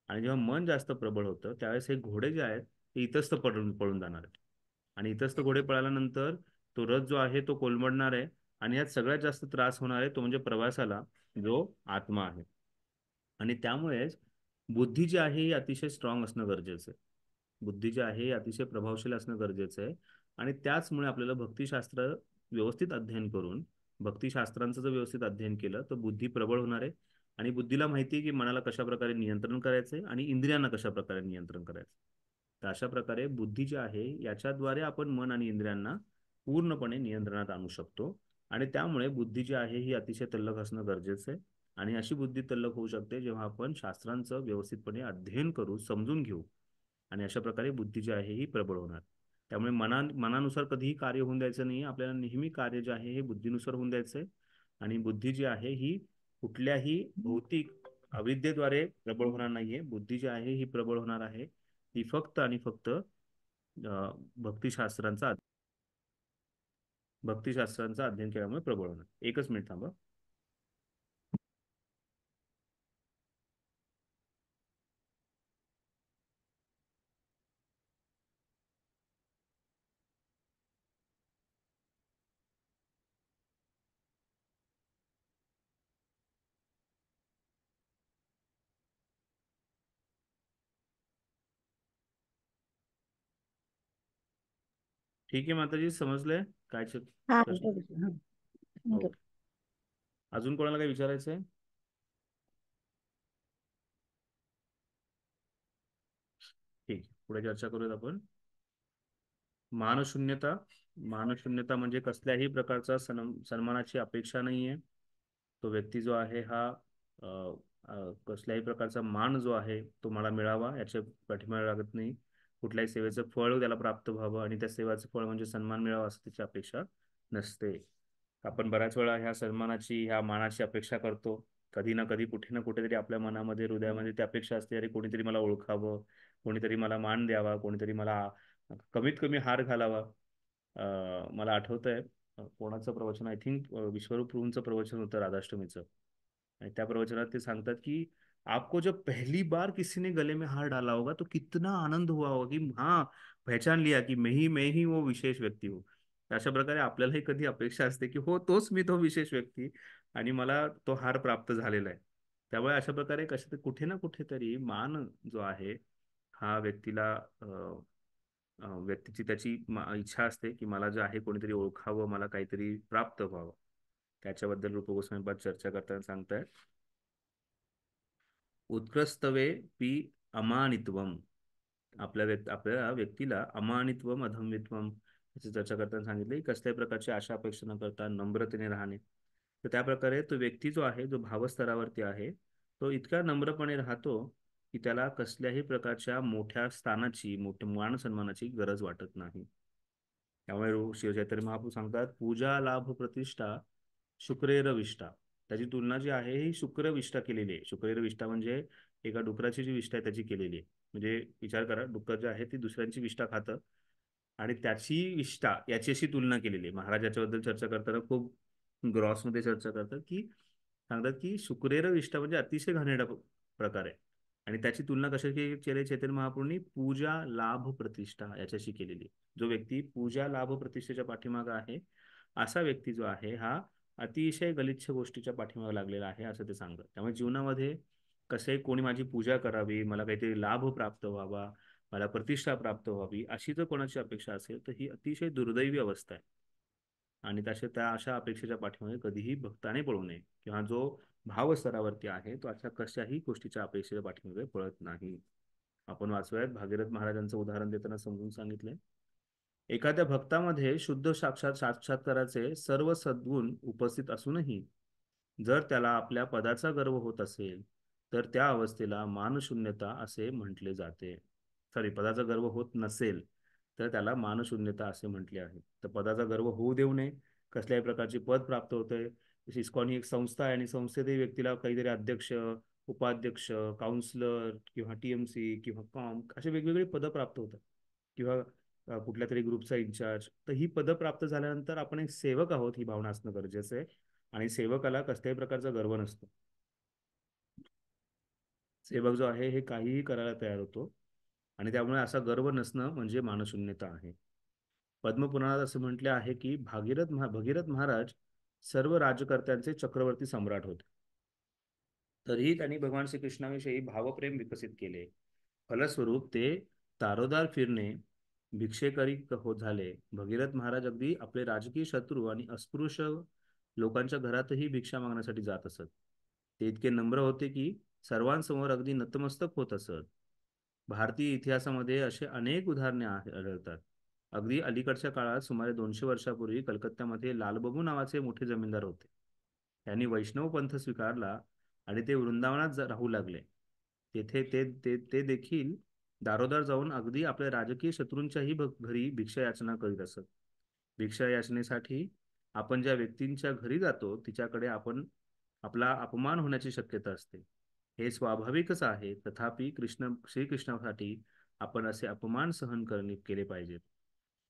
आणि जेव्हा मन जास्त प्रबळ होतं त्यावेळेस हे घोडे जे आहेत ते इतस्त पळून पळून जाणार आहेत. आणि इतस्त घोडे पळाल्यानंतर तो रथ जो आहे तो कोलमडणार आहे. आणि यात सगळ्यात जास्त त्रास होणार आहे तो म्हणजे प्रवासाला, जो आत्मा आहे. आणि त्यामुळेच बुद्धी जी आहे ही अतिशय स्ट्रॉंग असणं गरजेचं आहे. बुद्धी जी आहे ही अतिशय प्रभावशील असणं गरजेचं आहे. आणि त्याचमुळे आपल्याला भक्तिशास्त्र व्यवस्थित अध्ययन करून भक्तिशास्त्रांचं जर व्यवस्थित अध्ययन केलं तर बुद्धी प्रबळ होणार आहे. आणि बुद्धीला माहिती आहे की मनाला कशा प्रकारे नियंत्रण करायचंय आणि इंद्रियांना कशा प्रकारे नियंत्रण करायचं. तर अशा प्रकारे बुद्धी जी आहे याच्याद्वारे आपण मन आणि इंद्रियांना पूर्णपणे नियंत्रणात आणू शकतो. आणि त्यामुळे बुद्धी जी आहे ही अतिशय तल्लख असणं गरजेचं आहे. आणि अशी बुद्धी तल्लख होऊ शकते जेव्हा आपण शास्त्रांचं व्यवस्थितपणे अध्ययन करू, समजून घेऊ. आणि अशा प्रकारे बुद्धी जी आहे ही प्रबळ होणार. त्यामुळे मनानुसार कधीही कार्य होऊन द्यायचं नाही. आपल्याला नेहमी कार्य जे आहे हे बुद्धीनुसार होऊन द्यायचंय. आणि बुद्धी जी आहे ही कुठल्याही भौतिक अविद्येद्वारे प्रबळ होणार नाहीये. बुद्धी जी आहे ही प्रबळ होणार आहे ती फक्त आणि फक्त भक्तिशास्त्रांचा अध्ययन केल्यामुळे प्रबळ होणार. एकच मिनिट थांबा. ठीक आहे माताजी, समजलंय काय हा प्रश्न? बरोबर. ओके. अजून कोणाला काही विचारायचं आहे? ठीक, पुढे चर्चा करूयात आपण. मानशून्यता. मानशून्यता म्हणजे कसल्याही प्रकारचा सन्मानाची अपेक्षा नाहीये. तो व्यक्ती जो आहे हा अ, कसल्याही प्रकारचा मान जो आहे तो मला मिळावा याच्या पाठीमागे लागत नाही. कुठल्याही सेवेचं फळ त्याला प्राप्त व्हावं आणि त्या सेवेचं फळ म्हणजे सन्मान मिळावा असं त्याची अपेक्षा नसते. आपण बऱ्याच वेळा ह्या सन्मानाची ह्या मानाची अपेक्षा करतो. कधी ना कधी कुठे ना कुठेतरी आपल्या मनामध्ये हृदयामध्ये ती अपेक्षा असते, अरे कोणीतरी मला ओळखावं, कोणीतरी मला मान द्यावा, कोणीतरी मला कमीत कमी हार घालावा. मला आठवतंय कोणाचं प्रवचन, आय थिंक विश्वरूप प्रभूंचं प्रवचन होतं राधाष्टमीचं. आणि त्या प्रवचनात ते सांगतात की आपको जब पहली बार किसी ने गले में हार डाला होगा तो कितना आनंद हुआ होगा की हाँ, पहचान लिया की मैं ही वो विशेष व्यक्ती हूँ. अशा प्रकारे आपल्यालाही कधी अपेक्षा असते की हो, तोच मी तो विशेष व्यक्ती आणि मला तो हार प्राप्त झालेला आहे. त्यामुळे अशा प्रकारे कुठे ना कुठेतरी मान जो आहे हा व्यक्तीला व्यक्तीची त्याची इच्छा असते की मला जे आहे कोणीतरी ओळखावं, मला काहीतरी प्राप्त व्हावं. त्याच्याबद्दल रूप गोस्वामीपाद चर्चा करताना सांगतायत, उत्कृस्तवे पी अमानित्वम. आपल्या व्यक्तीला अमानित्वम अधमित्वम याची चर्चा करताना सांगितले की कसल्याही प्रकारची आशा अपेक्षा न करता नम्रतेने राहणे. तर त्या प्रकारे तो व्यक्ती जो आहे जो भावस्तरावरती आहे तो इतका नम्रपणे राहतो की त्याला कसल्याही प्रकारच्या मोठ्या स्थानाची मोठ्या मान सन्मानाची गरज वाटत नाही. त्यामुळे शिवचैतन्य महाप्रभू सांगतात, पूजा लाभ प्रतिष्ठा शुक्रेर विष्ठा. त्याची तुलना जी आहे ही शुक्र विष्ठा केलेली आहे. शुक्रेर विष्ठा म्हणजे एका डुकराची जी विष्ठा आहे त्याची केलेली आहे. म्हणजे विचार करा, डुक्कर जे आहे ती दुसऱ्यांची विष्ठा खातं आणि त्याची विष्ठा याची अशी तुलना केलेली आहे. महाराज याच्याबद्दल चर्चा करताना खूप ग्रॉसमध्ये चर्चा करतात की सांगतात की शुक्रेर विष्ठा म्हणजे अतिशय घाणेरडा प्रकार आहे. आणि त्याची तुलना कशाशी केली चैतन्य महाप्रभूंनी? पूजा लाभ प्रतिष्ठा याच्याशी केलेली. जो व्यक्ती पूजा लाभ प्रतिष्ठेच्या पाठीमागे आहे असा व्यक्ती जो आहे हा अतिशय गलिच्छ गोष्टीच्या पाठीमागे लागलेला आहे असं ते सांगतात. त्यामुळे जीवनामध्ये कसे कोणी माझी पूजा करावी, मला काहीतरी लाभ प्राप्त व्हावा, मला प्रतिष्ठा प्राप्त व्हावी अशी जर कोणाची अपेक्षा असेल तर ही अतिशय दुर्दैवी अवस्था आहे. आणि त्या अशा अपेक्षेच्या पाठीमागे कधीही भक्ताने पळू नये किंवा जो भावस्तरावरती आहे तो अशा कशाही गोष्टीच्या अपेक्षेच्या पाठीमागे पळत नाही. आपण वाचूयात भागीरथ महाराजांचं उदाहरण देताना समजून सांगितलंय, एखाद्या भक्तामध्ये शुद्ध साक्षात्काराचे सर्व सद्गुण उपस्थित असूनही जर त्याला आपल्या पदाचा गर्व होत असेल तर त्या अवस्थेला मानशून्यता असे म्हटले जाते. सॉरी, पदाचा गर्व होत नसेल तर त्याला मानशून्यता असे म्हटले आहे. तर पदाचा गर्व होऊ देऊ नये. कसल्याही प्रकारचे पद प्राप्त होतंय, इस्कॉन ही एक संस्था आहे आणि संस्थेतही व्यक्तीला काहीतरी अध्यक्ष, उपाध्यक्ष, काउन्सिलर किंवा टीएमसी किंवा कॉम असे वेगवेगळे पदं प्राप्त होतात किंवा कुठल्या तरी ग्रुपचा इन्चार्ज. तर ही पदं प्राप्त झाल्यानंतर आपण एक सेवक आहोत ही भावना असणं गरजेचं आहे. आणि सेवकाला कसल्याही प्रकारचा गर्व नसतो. सेवक जो आहे हे काहीही करायला तयार होतो आणि त्यामुळे असा गर्व नसणं म्हणजे मानशून्यता आहे. पद्मपुराणात असं म्हटले आहे की भगीरथ महाराज सर्व राजकर्त्यांचे चक्रवर्ती सम्राट होते. तरीही त्यांनी भगवान श्रीकृष्णाविषयी भावप्रेम विकसित केले. फलस्वरूप ते तारोदार फिरणे भिक्षेकरी होत झाले. भगीरथ महाराज अगदी आपले राजकीय शत्रू आणि अस्पृश्य लोकांच्या घरातही भिक्षा मागण्यासाठी जात असत. ते इतके नम्र होते की सर्वांसमोर अगदी नतमस्तक होत असत. भारतीय इतिहासामध्ये असे अनेक उदाहरणे आढळतात. अगदी अलीकडच्या काळात सुमारे 200 वर्षापूर्वी कलकत्त्यामध्ये लालबाबू नावाचे मोठे जमीनदार होते. त्यांनी वैष्णव पंथ स्वीकारला आणि ते वृंदावनात राहू लागले. तेथे ते ते ते देखील दारोदार जाऊन अगदी आपल्या राजकीय शत्रूंच्याही घरी भिक्षा याचना करीत असत. भिक्षा याचनेसाठी आपण ज्या व्यक्तींच्या घरी जातो तिच्याकडे आपला अपमान होण्याची शक्यता असते. हे स्वाभाविकच आहे. तथापि श्रीकृष्णासाठी आपण असे अपमान सहन केले पाहिजेत.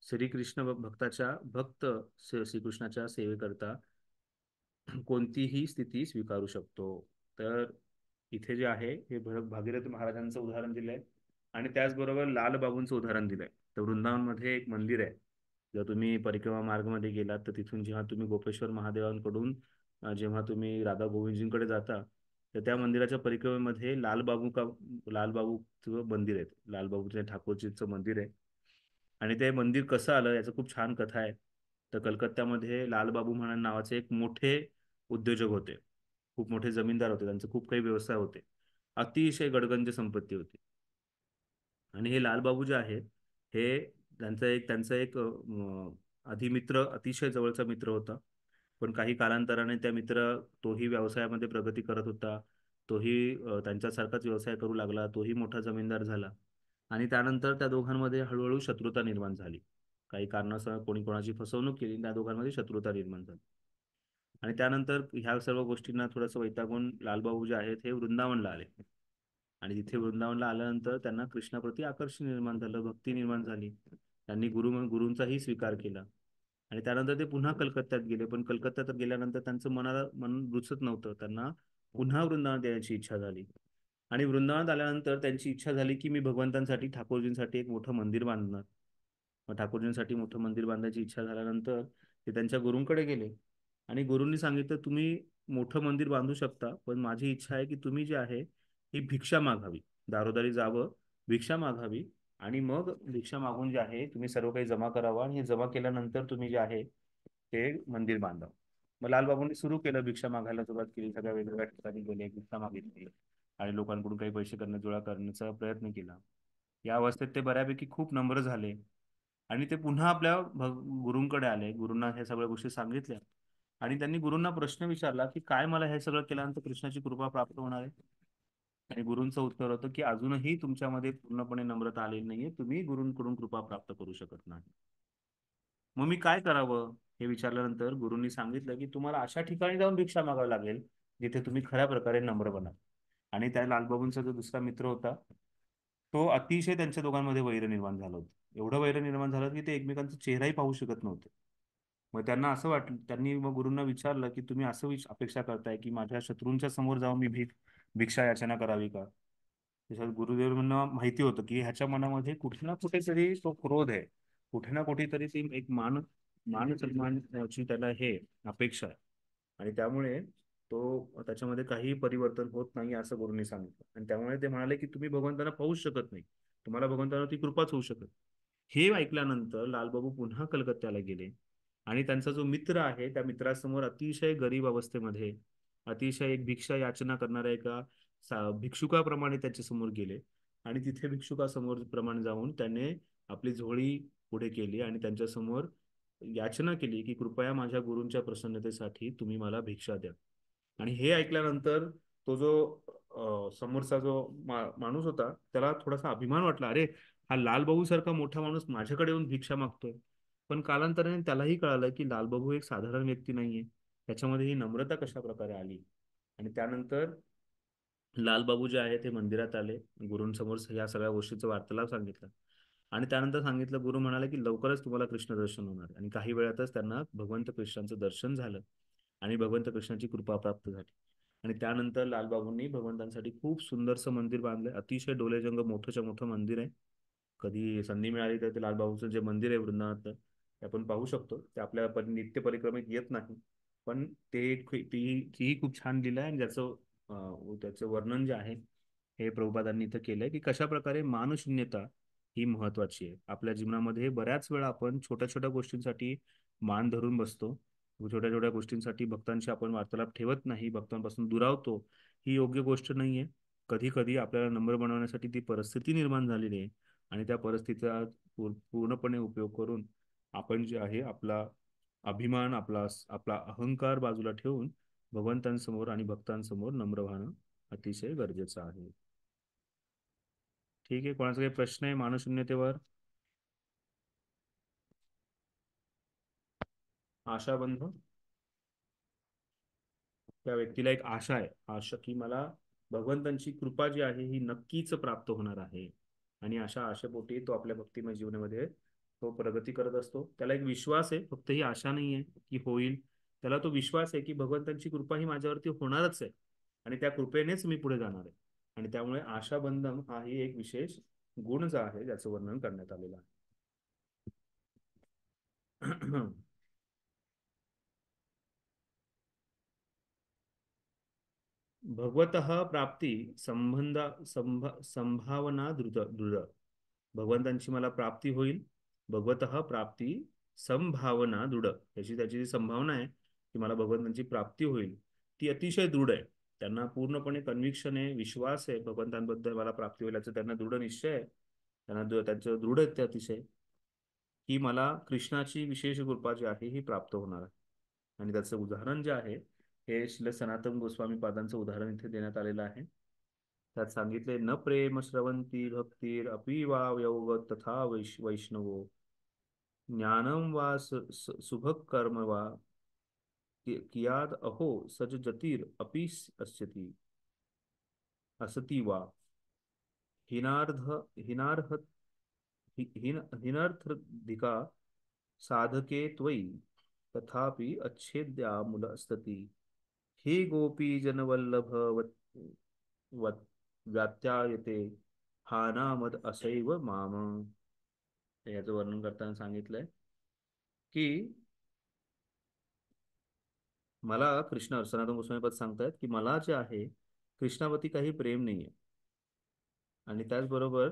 श्रीकृष्ण भक्त श्रीकृष्णाच्या सेवेकरता कोणतीही स्थिती स्वीकारू शकतो. तर इथे जे आहे हे भागीरथ महाराजांचं उदाहरण दिलंय आणि त्याचबरोबर लालबाबूंचं उदाहरण दिलंय. तर वृंदावनमध्ये एक मंदिर आहे. जर तुम्ही परिक्रमा मार्गमध्ये गेलात तर तिथून जेव्हा तुम्ही गोपेश्वर महादेवांकडून जेव्हा तुम्ही राधा गोविंदजींकडे जाता तर त्या मंदिराच्या परिक्रमेमध्ये लालबाबूचं मंदिर आहे. लालबाबूच्या ठाकूरजीचं मंदिर आहे आणि ते मंदिर कसं आलं याचं खूप छान कथा आहे. तर कलकत्त्यामध्ये लालबाबू म्हणून नावाचे एक मोठे उद्योजक होते, खूप मोठे जमीनदार होते, त्यांचे खूप काही व्यवसाय होते, अतिशय गडगंज संपत्ती होती. आणि हे लालबाबू जे आहेत, हे त्यांचा एक आधी मित्र, अतिशय जवळचा मित्र होता. पण काही कालांतराने तोही व्यवसायामध्ये प्रगती करत होता. तोही त्यांच्यासारखाच व्यवसाय करू लागला. तोही मोठा जमीनदार झाला. आणि त्यानंतर त्या दोघांमध्ये हळूहळू शत्रुता निर्माण झाली. काही कारणासह कोणी कोणाची फसवणूक केली, त्या दोघांमध्ये शत्रुता निर्माण झाली. आणि त्यानंतर ह्या सर्व गोष्टींना थोडंसं वैतागून लालबाबू जे आहेत हे वृंदावनला आले. आणि तिथे वृंदावनला आल्यानंतर त्यांना कृष्णाप्रती आकर्षण निर्माण झालं, भक्ती निर्माण झाली. त्यांनी गुरूंचाही स्वीकार केला. आणि त्यानंतर ते पुन्हा कलकत्त्यात गेले. पण कलकत्त्यात गेल्यानंतर त्यांचं मन रुचत नव्हतं. त्यांना पुन्हा वृंदावनात येण्याची इच्छा झाली. आणि वृंदावनात आल्यानंतर त्यांची इच्छा झाली की मी भगवंतांसाठी, ठाकूरजींसाठी एक मोठं मंदिर बांधणार. मग ठाकूरजींसाठी मोठं मंदिर बांधायची इच्छा झाल्यानंतर ते त्यांच्या गुरूंकडे गेले. आणि गुरूंनी सांगितलं, तुम्ही मोठं मंदिर बांधू शकता, पण माझी इच्छा आहे की तुम्ही जे आहे ही भिक्षा मागावी, दारोदारी जावं, भिक्षा मागावी. आणि मग भिक्षा मागून जे आहे तुम्ही सर्व काही जमा करावं, आणि हे जमा केल्यानंतर तुम्ही जे आहे ते मंदिर बांधावं. मग लालबाबूंनी सुरू केलं, भिक्षा मागायला सुरुवात केली. सगळ्या वेगवेगळ्या ठिकाणी गेले, भिक्षा मागितली आणि लोकांकडून काही पैसे गोळा करण्याचा प्रयत्न केला. या अवस्थेत ते बऱ्यापैकी खूप नम्र झाले. आणि ते पुन्हा आपल्या गुरूंकडे आले. गुरूंना हे सगळ्या गोष्टी सांगितल्या. आणि त्यांनी गुरूंना प्रश्न विचारला की काय मला हे सगळं केल्यानंतर कृष्णाची कृपा प्राप्त होणार आहे. आणि गुरूंचं उत्तर होतं की अजूनही तुमच्यामध्ये पूर्णपणे नम्रता आलेली नाहीये, तुम्ही गुरूंकडून कृपा प्राप्त करू शकत नाही. मग मी काय करावं हे विचारल्यानंतर गुरूंनी सांगितलं की तुम्हाला अशा ठिकाणी जाऊन भिक्षा मागावी लागेल जिथे तुम्ही खऱ्या प्रकारे नम्र बनाल. आणि त्या लालबाबूंचा जो दुसरा मित्र होता, तो अतिशय त्यांच्या दोघांमध्ये वैर निर्माण झालं होतं. एवढं वैर निर्माण झालं की ते एकमेकांचा चेहराही पाहू शकत नव्हते. मग त्यांना असं वाटलं, त्यांनी मग गुरूंना विचारलं की तुम्ही असं अपेक्षा करताय की माझ्या शत्रूंच्या समोर जाऊन मी भिक्षा याचना करावी का? त्याच्यात गुरुदेवांना माहिती होतं की ह्याच्या मनामध्ये कुठे ना कुठेतरी तो क्रोध आहे, कुठे ना कुठेतरी ती एक मान मान सन्मानाची त्याला हे अपेक्षा आहे. आणि त्यामुळे तो त्याच्यामध्ये काही परिवर्तन होत नाही असं गुरुंनी सांगितलं. आणि त्यामुळे ते म्हणाले की तुम्ही भगवंतांना पाहूच शकत नाही, तुम्हाला भगवंतांवरती कृपाच होऊ शकत. हे ऐकल्यानंतर लालबाबू पुन्हा कलकत्त्याला गेले. आणि त्यांचा जो मित्र आहे त्या मित्रासमोर अतिशय गरीब अवस्थेमध्ये, अतिशय एक भिक्षा याचना करणाऱ्या एका भिक्षुकाप्रमाणे त्याच्या समोर गेले. आणि तिथे भिक्षुकासमोर प्रमाणे जाऊन त्याने आपली झोळी पुढे केली आणि त्यांच्या समोर याचना केली की कृपया माझ्या गुरूंच्या प्रसन्नतेसाठी तुम्ही मला भिक्षा द्या. आणि हे ऐकल्यानंतर तो जो समोरचा जो माणूस होता त्याला थोडासा अभिमान वाटला, अरे हा लालबाबू सारखा मोठा माणूस माझ्याकडे येऊन भिक्षा मागतोय. पण कालांतराने त्यालाही कळालं की लालबाबू एक साधारण व्यक्ती नाहीये, त्याच्यामध्ये ही नम्रता कशा प्रकारे आली. आणि त्यानंतर लालबाबू जे आहे ते मंदिरात आले, गुरूंसमोर या सगळ्या गोष्टीचा वार्तालाप सांगितला. आणि त्यानंतर सांगितलं, गुरु म्हणाले की लवकरच तुम्हाला कृष्ण दर्शन होणार. आणि काही वेळातच त्यांना भगवंत कृष्णाचं दर्शन झालं आणि भगवंत कृष्णाची कृपा प्राप्त झाली. आणि त्यानंतर लालबाबूंनी भगवंतांसाठी खूप सुंदरसं मंदिर बांधलंय, अतिशय डोलेजंग मोठंच्या मोठं मंदिर आहे. कधी संधी मिळाली तर ते लालबाबूचं जे मंदिर आहे वृंदावनातलं ते आपण पाहू शकतो. ते आपल्या नित्य परिक्रमेत येत नाही, पण तीही खूप छान लिहिलं आहे. आणि त्याचं वर्णन जे आहे हे प्रभुपादांनी इथं केलंय की कशा प्रकारे मानशून्यता ही महत्वाची आहे. आपल्या जीवनामध्ये बऱ्याच वेळा आपण छोट्या छोट्या गोष्टींसाठी मान धरून बसतो, छोट्या छोट्या गोष्टींसाठी भक्तांशी आपण वार्तालाप ठेवत नाही, भक्तांपासून दुरावतो. ही योग्य गोष्ट नाहीये. कधी कधी आपल्याला नम्र बनवण्यासाठी ती परिस्थिती निर्माण झालेली आहे. आणि त्या परिस्थितीचा पूर्णपणे उपयोग करून आपण जे आहे आपला अभिमान, आपला आपला अहंकार बाजूला ठेवून भगवंतांसमोर आणि भक्तांसमोर नम्र राहणं अतिशय गरजेचं आहे. ठीक आहे, कोणाचा काही प्रश्न आहे मानशून्यतेवर? आशा बंधू, त्या व्यक्तीला एक आशा आहे, आशा की मला भगवंतांची कृपा जी आहे ही नक्कीच प्राप्त होणार आहे. आणि अशा आशेपोटी तो आपल्या भक्तिमय जीवनामध्ये तो प्रगती करत असतो. त्याला एक विश्वास आहे, फक्त ही आशा नाही आहे की होईल. त्याला तो विश्वास आहे की भगवंतांची कृपा ही माझ्यावरती होणारच आहे आणि त्या कृपेनेच मी पुढे जाणार आहे. आणि त्यामुळे आशाबंधम हाही एक विशेष गुण जो आहे ज्याचं वर्णन करण्यात आलेलं आहे. भगवतः प्राप्ती संभावना दृढ दृढ. भगवंतांची मला प्राप्ती होईल, भगवतः प्राप्ती संभावना दृढ, त्याची जी संभावना आहे की मला भगवंतांची प्राप्ती होईल ती अतिशय दृढ आहे. त्यांना पूर्णपणे कन्व्हिक्शन आहे, विश्वास आहे भगवंतांबद्दल, मला प्राप्ती होईल याचा त्यांना दृढ निश्चय आहे. त्यांना त्यांचं दृढ आहे ते अतिशय, की मला कृष्णाची विशेष कृपा जी आहे ही प्राप्त होणार आहे. आणि त्याचं उदाहरण जे आहे हे श्रील सनातन गोस्वामी पादांचं उदाहरण इथे देण्यात आलेलं आहे. त्यात सांगितले, न प्रेम श्रवंती भक्तीर अपि वा योग तथा वैष्णवो ज्ञानम वा सुभग कर्म वा कियाद अहो सज जतीर अपि अस्यती असती वा हिनार्ध हिनार्ह हिनर्थधिका साधके त्वयि तथापि अच्छेद्यामुलस्तती हे गोपी जनवल्लभ वत् व्यात्यायते हा नामद असैव माम. याचं वर्णन करताना सांगितलंय की मला कृष्ण, सनातन गोस्वामी पद सांगतायत की मला जे आहे कृष्णावरती काही प्रेम नाहीये, आणि त्याचबरोबर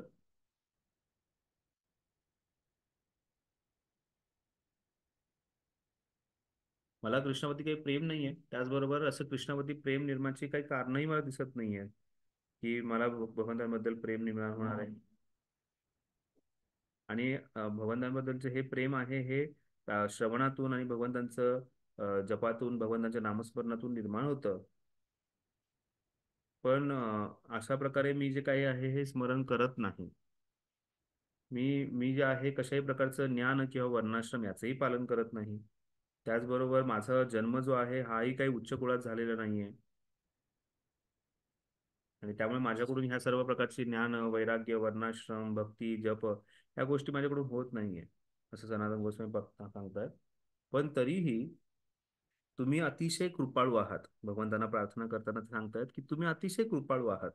मला कृष्णावरती काही प्रेम नाहीये, त्याचबरोबर असं कृष्णावरती प्रेम निर्माणची काही कारणही मला दिसत नाहीये की मला भगवंतांबद्दल प्रेम निर्माण होणार आहे. आणि भगवंतांबद्दलचे हे प्रेम आहे हे श्रवणातून आणि भगवंतांचं जपातून, भगवंतांच्या नामस्मरणातून निर्माण होतं. पण अशा प्रकारे मी जे काही आहे हे स्मरण करत नाही. मी जे आहे कशाही प्रकारचं ज्ञान किंवा वर्णाश्रम याचंही पालन करत नाही. त्याचबरोबर माझा जन्म जो आहे हाही काही उच्च कुळात झालेला नाहीये, आणि त्यामुळे माझ्याकडून ह्या सर्व प्रकारची ज्ञान, वैराग्य, वर्णाश्रम, भक्ती, जप या गोष्टी माझ्याकडून होत नाहीये असं सनातन गोस्वामी सांगतात. पण तरीही तुम्ही अतिशय कृपाळू आहात. भगवंतांना प्रार्थना करताना ते सांगतात की तुम्ही अतिशय कृपाळू आहात,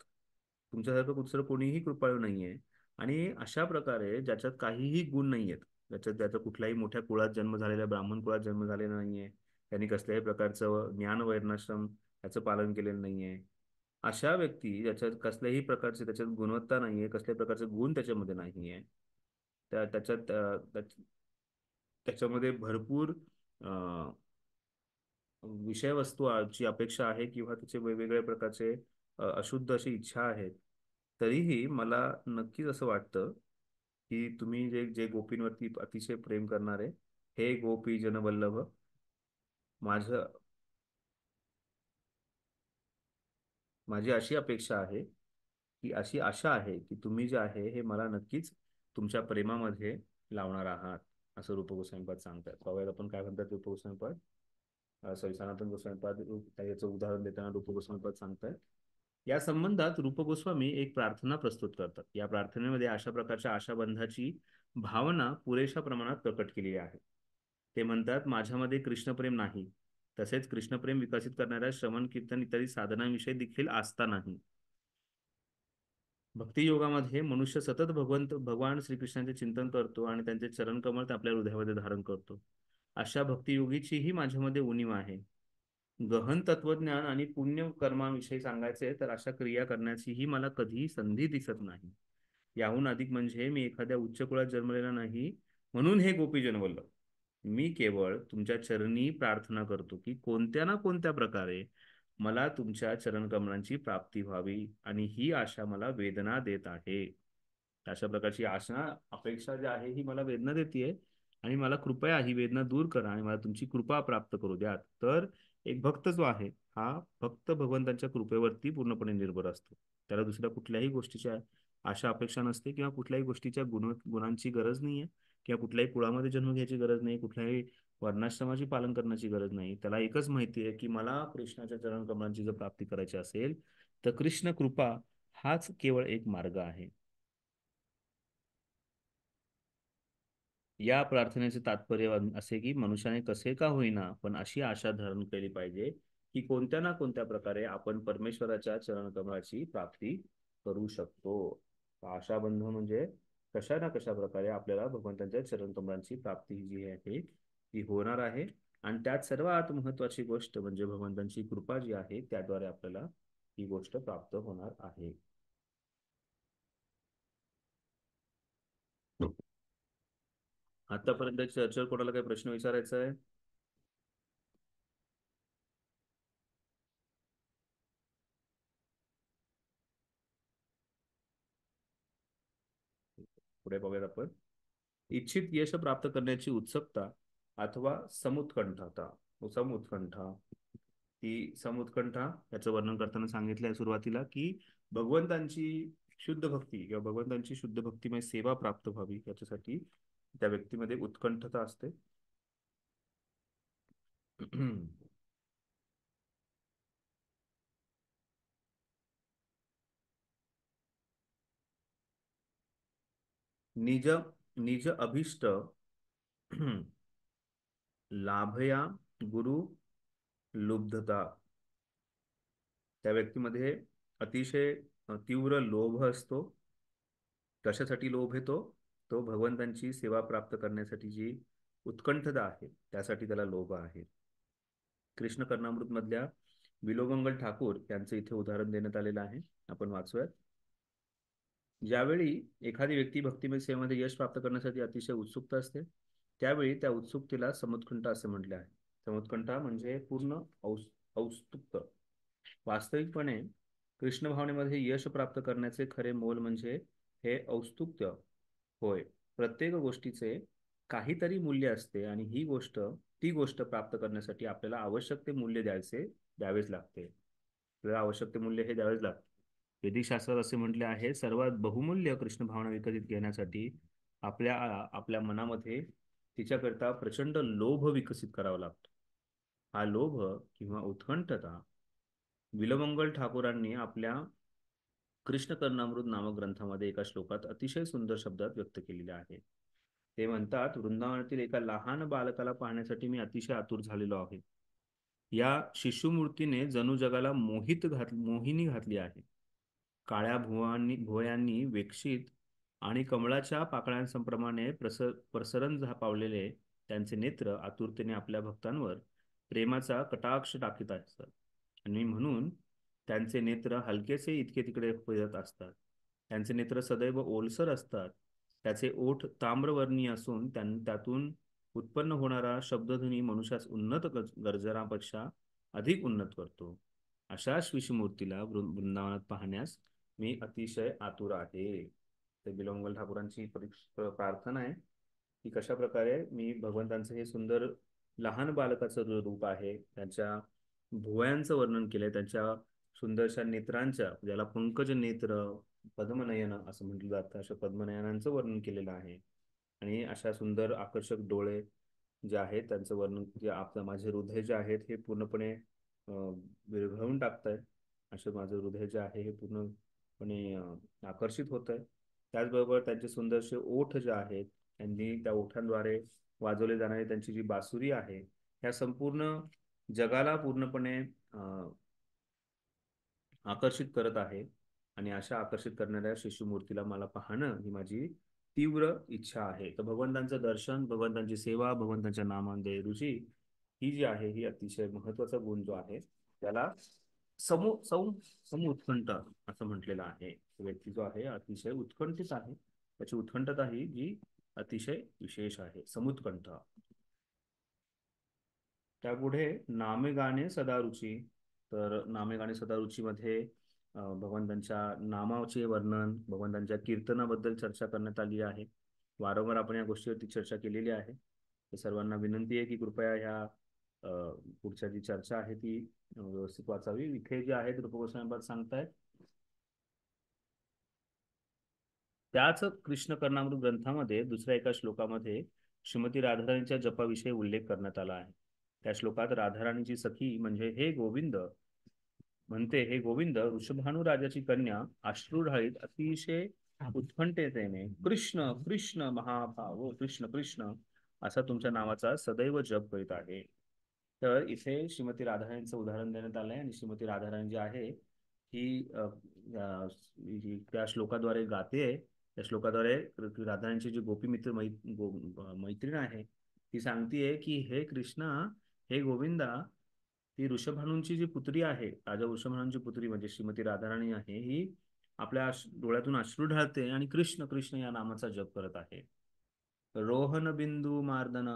तुमच्यासारखं दुसरं कोणीही कृपाळू नाहीये. आणि अशा प्रकारे ज्याच्यात काहीही गुण नाहीयेत, ज्याचा कुठल्याही मोठ्या कुळात जन्म झालेला, ब्राह्मण कुळात जन्म झालेला नाहीये, त्यांनी कसल्याही प्रकारचं ज्ञान वर्णाश्रम याचं पालन केलेलं नाहीये, अशा व्यक्ती ज्याच्यात कसल्याही प्रकारचे त्याच्यात गुणवत्ता नाहीये, कसल्याही प्रकारचे गुण त्याच्यामध्ये नाहीये, त्याच्यात त्याच्यामध्ये भरपूर विषयवस्तूची अपेक्षा आहे किंवा त्याचे वेगवेगळ्या प्रकारचे अशुद्ध अशी इच्छा आहेत, तरीही मला नक्कीच असं वाटतं की तुम्ही जे जे गोपींवरती अतिशय प्रेम करणारे हे गोपी जनवल्लभ, माझं माझी अशी अपेक्षा आहे की अशी आशा आहे की तुम्ही जे आहे हे मला नक्कीच तुमच्या प्रेमामध्ये लावणार आहात, असं रूप गोस्वामीपाद सांगतात. पाहूयात आपण काय म्हणतात रूप गोस्वामीपाद. सनातन गोस्वामीपाद याचं उदाहरण देताना रूप गोस्वामीपाद सांगतात. या संबंधात रूप गोस्वामी एक प्रार्थना प्रस्तुत करतात. या प्रार्थनेमध्ये अशा प्रकारच्या आशाबंधाची भावना पुरेशा प्रमाणात प्रकट केली आहे. ते म्हणतात, माझ्यामध्ये कृष्णप्रेम नाही, तसेच कृष्णप्रेम विकसित करणाऱ्या श्रवण, कीर्तन इत्यादी साधनांविषयी देखील आस्था नाही. भक्ती योगामध्ये मनुष्य सतत भगवान श्रीकृष्णांचे चिंतन करतो आणि त्यांचे चरणकमळ ते आपल्या हृदयामध्ये धारण करतो. अशा भक्तियोगीचीही माझ्यामध्ये उणीव आहे. गहन तत्वज्ञान आणि पुण्य कर्माविषयी सांगायचे तर अशा क्रिया करण्याचीही मला कधीही संधी दिसत नाही. याहून अधिक म्हणजे मी एखाद्या उच्च कुळात जन्मलेला नाही, म्हणून हे गोपीजन वल्लभ, मी केवळ तुमच्या चरणी प्रार्थना करतो की कोणत्या ना कोणत्या प्रकारे मला तुमच्या चरणकमळांची प्राप्ती व्हावी, आणि ही आशा मला वेदना देत आहे. अशा प्रकारची आशा, अपेक्षा जी आहे ही मला वेदना देते, आणि मला कृपया ही वेदना दूर करा आणि मला तुमची कृपा प्राप्त करू द्या. तर एक भक्त जो आहे हा फक्त भगवंतांच्या कृपेवरती पूर्णपणे निर्भर असतो. त्याला दुसऱ्या कुठल्याही गोष्टीच्या आशा अपेक्षा नसते, किंवा कुठल्याही गोष्टीच्या गुणांची गरज नाहीये, किंवा कुठल्याही कुळामध्ये जन्म घ्यायची गरज नाही, कुठल्याही वर्णाश्रमाची पालन करण्याची गरज नाही. त्याला एकच माहिती आहे की मला कृष्णाच्या चरण कमलांची जर प्राप्ती करायची असेल तर कृष्ण कृपा हाच केवळ एक मार्ग आहे. या प्रार्थनेचे तात्पर्य असे की मनुष्याने कसे का होईना पण अशी आशा धारण केली पाहिजे की कोणत्या ना कोणत्या प्रकारे आपण परमेश्वराच्या चरणकमळाची प्राप्ती करू शकतो. आशाबंध म्हणजे कशा ना कशा प्रकारे आपल्याला भगवंतांच्या चरणकमळाची प्राप्ती जी आहे ती होणार आहे, आणि त्यात सर्वात महत्वाची गोष्ट म्हणजे भगवंतांची कृपा जी आहे त्याद्वारे आपल्याला ही गोष्ट प्राप्त होणार आहे. आतापर्यंत चर्चेवर कोणाला काही प्रश्न विचारायचा आहे? पुढे बघूयात आपण. इच्छित यश प्राप्त करण्याची उत्सुकता अथवा समुत्कंठा. ती समुत्कंठा याचं वर्णन करताना सांगितलंय सुरुवातीला की भगवंतांची शुद्ध भक्ती किंवा भगवंतांची शुद्ध भक्तिमय सेवा प्राप्त व्हावी याच्यासाठी त्या व्यक्तीमध्ये उत्कंठता असते. निज निज अभिष्ट लाभया गुरु लुब्धता. त्या व्यक्तीमध्ये अतिशय तीव्र लोभ असतो. कशासाठी लोभ येतो? तो भगवंतांची सेवा प्राप्त करण्यासाठी जी उत्कंठता आहे त्यासाठी त्याला लोभ आहे. कृष्ण कर्णामृत मधल्या विलोमंगल ठाकूर यांचं इथे उदाहरण देण्यात आलेलं आहे, आपण वाचूयात. ज्यावेळी एखादी व्यक्ती भक्तिमय सेवेमध्ये यश प्राप्त करण्यासाठी अतिशय उत्सुक असते त्यावेळी त्या उत्सुकतेला समुत्कंठा असे म्हटले आहे. समुत्कंठा म्हणजे पूर्ण औत्सुक. वास्तविकपणे कृष्ण भावनेमध्ये यश प्राप्त करण्याचे खरे मोल म्हणजे हे औत्सुक्य होय. प्रत्येक गोष्टीचे काहीतरी मूल्य असते आणि ती गोष्ट प्राप्त करण्यासाठी आपल्याला आवश्यक ते मूल्य द्यावेच लागते. आपल्याला आवश्यक ते मूल्य हे द्यावेच लागते. वैदिक शास्त्रात असे म्हटले आहे, सर्वात बहुमूल्य कृष्ण भावना विकसित घेण्यासाठी आपल्या मनामध्ये तिच्याकरता प्रचंड लोभ विकसित करावा लागतो. हा लोभ किंवा उत्कंठता विलोमंगल ठाकूरांनी आपल्या कृष्ण कर्णामृत नामक ग्रंथामध्ये एका श्लोकात अतिशय सुंदर शब्दात व्यक्त केलेले आहे. ते म्हणतात, वृंदावनातील एका लहान बालकाला पाहण्यासाठी मी अतिशय आतुर झालेलो आहे. या शिशुमूर्तीने जणू जगाला मोहिनी घातली आहे. काळ्या भुवयांनी वेक्षित आणि कमळाच्या पाकळ्यांप्रमाणे प्रसरण पावलेले त्यांचे नेत्र आतुरतेने आपल्या भक्तांवर प्रेमाचा कटाक्ष टाकीत असतात आणि म्हणून त्यांचे नेत्र हलकेसे इतके तिकडे फिरत असतात. त्यांचे नेत्र सदैव ओलसर असतात. त्याचे ओठ ताम्रवर्णीय असून त्यातून उत्पन्न होणारा शब्दध्वनी मनुष्यास उन्नत गर्जनापेक्षा अधिक उन्नत करतो. अशा शिशुमूर्तीला वृंदावनात पाहण्यास मी अतिशय आतुर आहे. ते बिलोमंगल ठाकूरांची प्रार्थना आहे की कशा प्रकारे मी भगवंतांचं हे सुंदर लहान बालकाचं रूप आहे, त्यांच्या भुवयांचं वर्णन केलंय, त्यांच्या सुंदरशा नेत्रांच्या, ज्याला पंकज नेत्र पद्मनयन असं म्हटलं जातं, अशा पद्मनयनांचं वर्णन केलेलं आहे. आणि अशा सुंदर आकर्षक डोळे जे आहेत त्यांचं वर्णन, जे आपलं माझे हृदय जे आहेत हे पूर्णपणे विरघळून टाकतंय. असं माझं हृदय जे आहे हे पूर्णपणे आकर्षित होत आहे. त्याचबरोबर त्यांचे सुंदरसे ओठ जे आहेत, त्यांनी त्या ओठांद्वारे वाजवले जाणारी त्यांची जी बासुरी आहे, ह्या संपूर्ण जगाला पूर्णपणे आकर्षित करत आहे. आणि अशा आकर्षित करणाऱ्या शिशुमूर्तीला मला पाहणं ही माझी तीव्र इच्छा आहे. तर भगवंतांचं दर्शन, भगवंतांची सेवा, भगवंतांच्या नामांमध्ये रुची ही जी आहे ही अतिशय महत्वाचा गुण जो आहे त्याला उत्कंठ असं म्हटलेलं आहे. व्यक्ती जो आहे अतिशय उत्कंठित आहे, त्याची उत्कंठता ही जी अतिशय विशेष आहे, समुत्कंठ. त्यापुढे नामे गाणे सदा रुची. तर नामे गाणे सदा रुची मध्ये भगवंतांच्या नामाचे वर्णन, भगवंतांच्या कीर्तनाबद्दल चर्चा करण्यात आली आहे. वारंवार आपण या गोष्टीवरती चर्चा केलेली आहे. तर सर्वांना विनंती आहे की कृपया ह्या पुढच्या जी चर्चा आहे ती व्यवस्थित वाचावी. इथे जे आहेत रूप गोस्वामीपाद सांगतायत, त्याच कृष्ण कर्णामृत ग्रंथामध्ये दुसऱ्या एका श्लोकामध्ये श्रीमती राधाराणीच्या जपाविषयी उल्लेख करण्यात आला आहे. त्या श्लोकात राधाराणीची सखी म्हणजे हे गोविंद वृषभानु राजाची कन्या अश्रू ढाळीत अतिशय उत्कंठतेने कृष्ण कृष्ण महाभाव कृष्ण कृष्ण असा तुमच्या नावाचा सदैव जप करीत आहे. तर इथे श्रीमती राधाराणीचं उदाहरण देण्यात आलंय आणि श्रीमती राधाराणी जी आहे ही त्या श्लोकाद्वारे गाते. त्या श्लोकाद्वारे राधाराणीची जी गोपी मित्र मैत्रीण आहे ती सांगतेय की हे कृष्णा, हे गोविंदा, ती ऋषभानूंची जी पुत्री आहे, राजा ऋषभानूंची पुत्री म्हणजे श्रीमती राधाराणी आहे, ही आपल्या डोळ्यातून अश्रू ढाळते आणि कृष्ण कृष्ण या नामाचा जप करत आहे. रोहन बिंदू मार्दन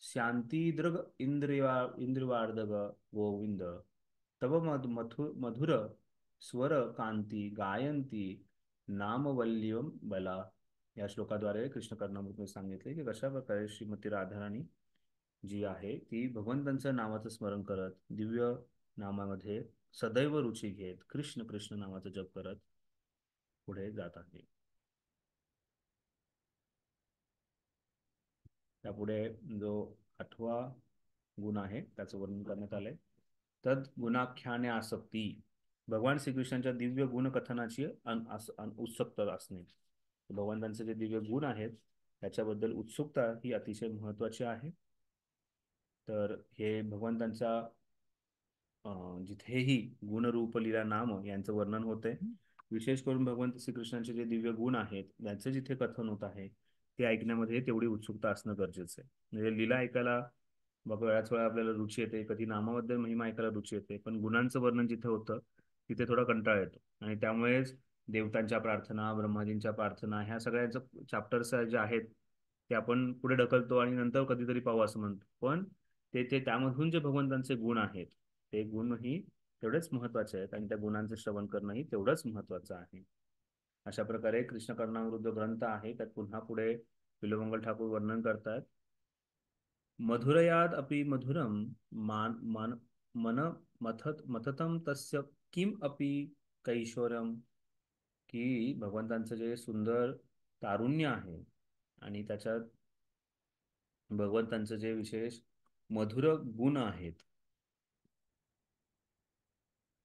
शांतिदृग इंद्रिवार्दग गोविंद तव मधुर स्वर कांती गायंती नामवल्यम बला. या श्लोकाद्वारे कृष्ण कर्णामृतने सांगितले की कशा प्रकारे श्रीमती राधाराणी जी आहे ती भगवंतांचं नावाचं स्मरण करत दिव्य नामामध्ये सदैव रुची घेत कृष्ण कृष्ण नावाचं जप करत पुढे जात आहे. त्यापुढे जो 8वा गुण आहे त्याचं वर्णन करण्यात आलंय. तद गुणाख्याने आसक्ती. भगवान श्रीकृष्णांच्या दिव्य गुणकथनाची उत्सुकता असणे. भगवंतांचे जे दिव्य गुण आहेत त्याच्याबद्दल उत्सुकता ही अतिशय महत्वाची आहे. तर हे भगवंतांच्या जिथेही गुणरूप लीला नाम यांचं वर्णन होते. विशेष करून भगवंत श्रीकृष्णांचे जे दिव्य गुण आहेत त्यांचं जिथे कथन होत आहे ते ऐकण्यामध्ये तेवढी उत्सुकता असणं गरजेचं आहे. म्हणजे लीला ऐकायला बऱ्याच वेळा आपल्याला रुची येते, कधी नामाबद्दल महिमा ऐकायला रुची येते, पण गुणांचं वर्णन जिथे होतं तिथे थोडा कंटाळा येतो. आणि त्यामुळेच देवतांच्या प्रार्थना, ब्रह्माजींच्या प्रार्थना ह्या सगळ्यांचं चॅप्टर्स जे आहेत ते आपण पुढे ढकलतो आणि नंतर कधीतरी पाहू असं म्हणतो. पण ते त्यामधून जे भगवंतांचे गुण आहेत ते गुणही तेवढेच महत्वाचे आहेत आणि त्या गुणांचं श्रवण करणंही तेवढंच महत्वाचं आहे. अशा प्रकारे कृष्ण कर्णामृत ग्रंथ आहे त्यात पुन्हा पुढे बिल्वमंगल ठाकूर वर्णन करतात. मधुरयाद अपि मधुरम मन मथतम तस्य किम अपि कैशोरम. की भगवंतांचं जे सुंदर तारुण्य आहे आणि त्याच्यात भगवंतांचं जे विशेष मधुर गुण आहेत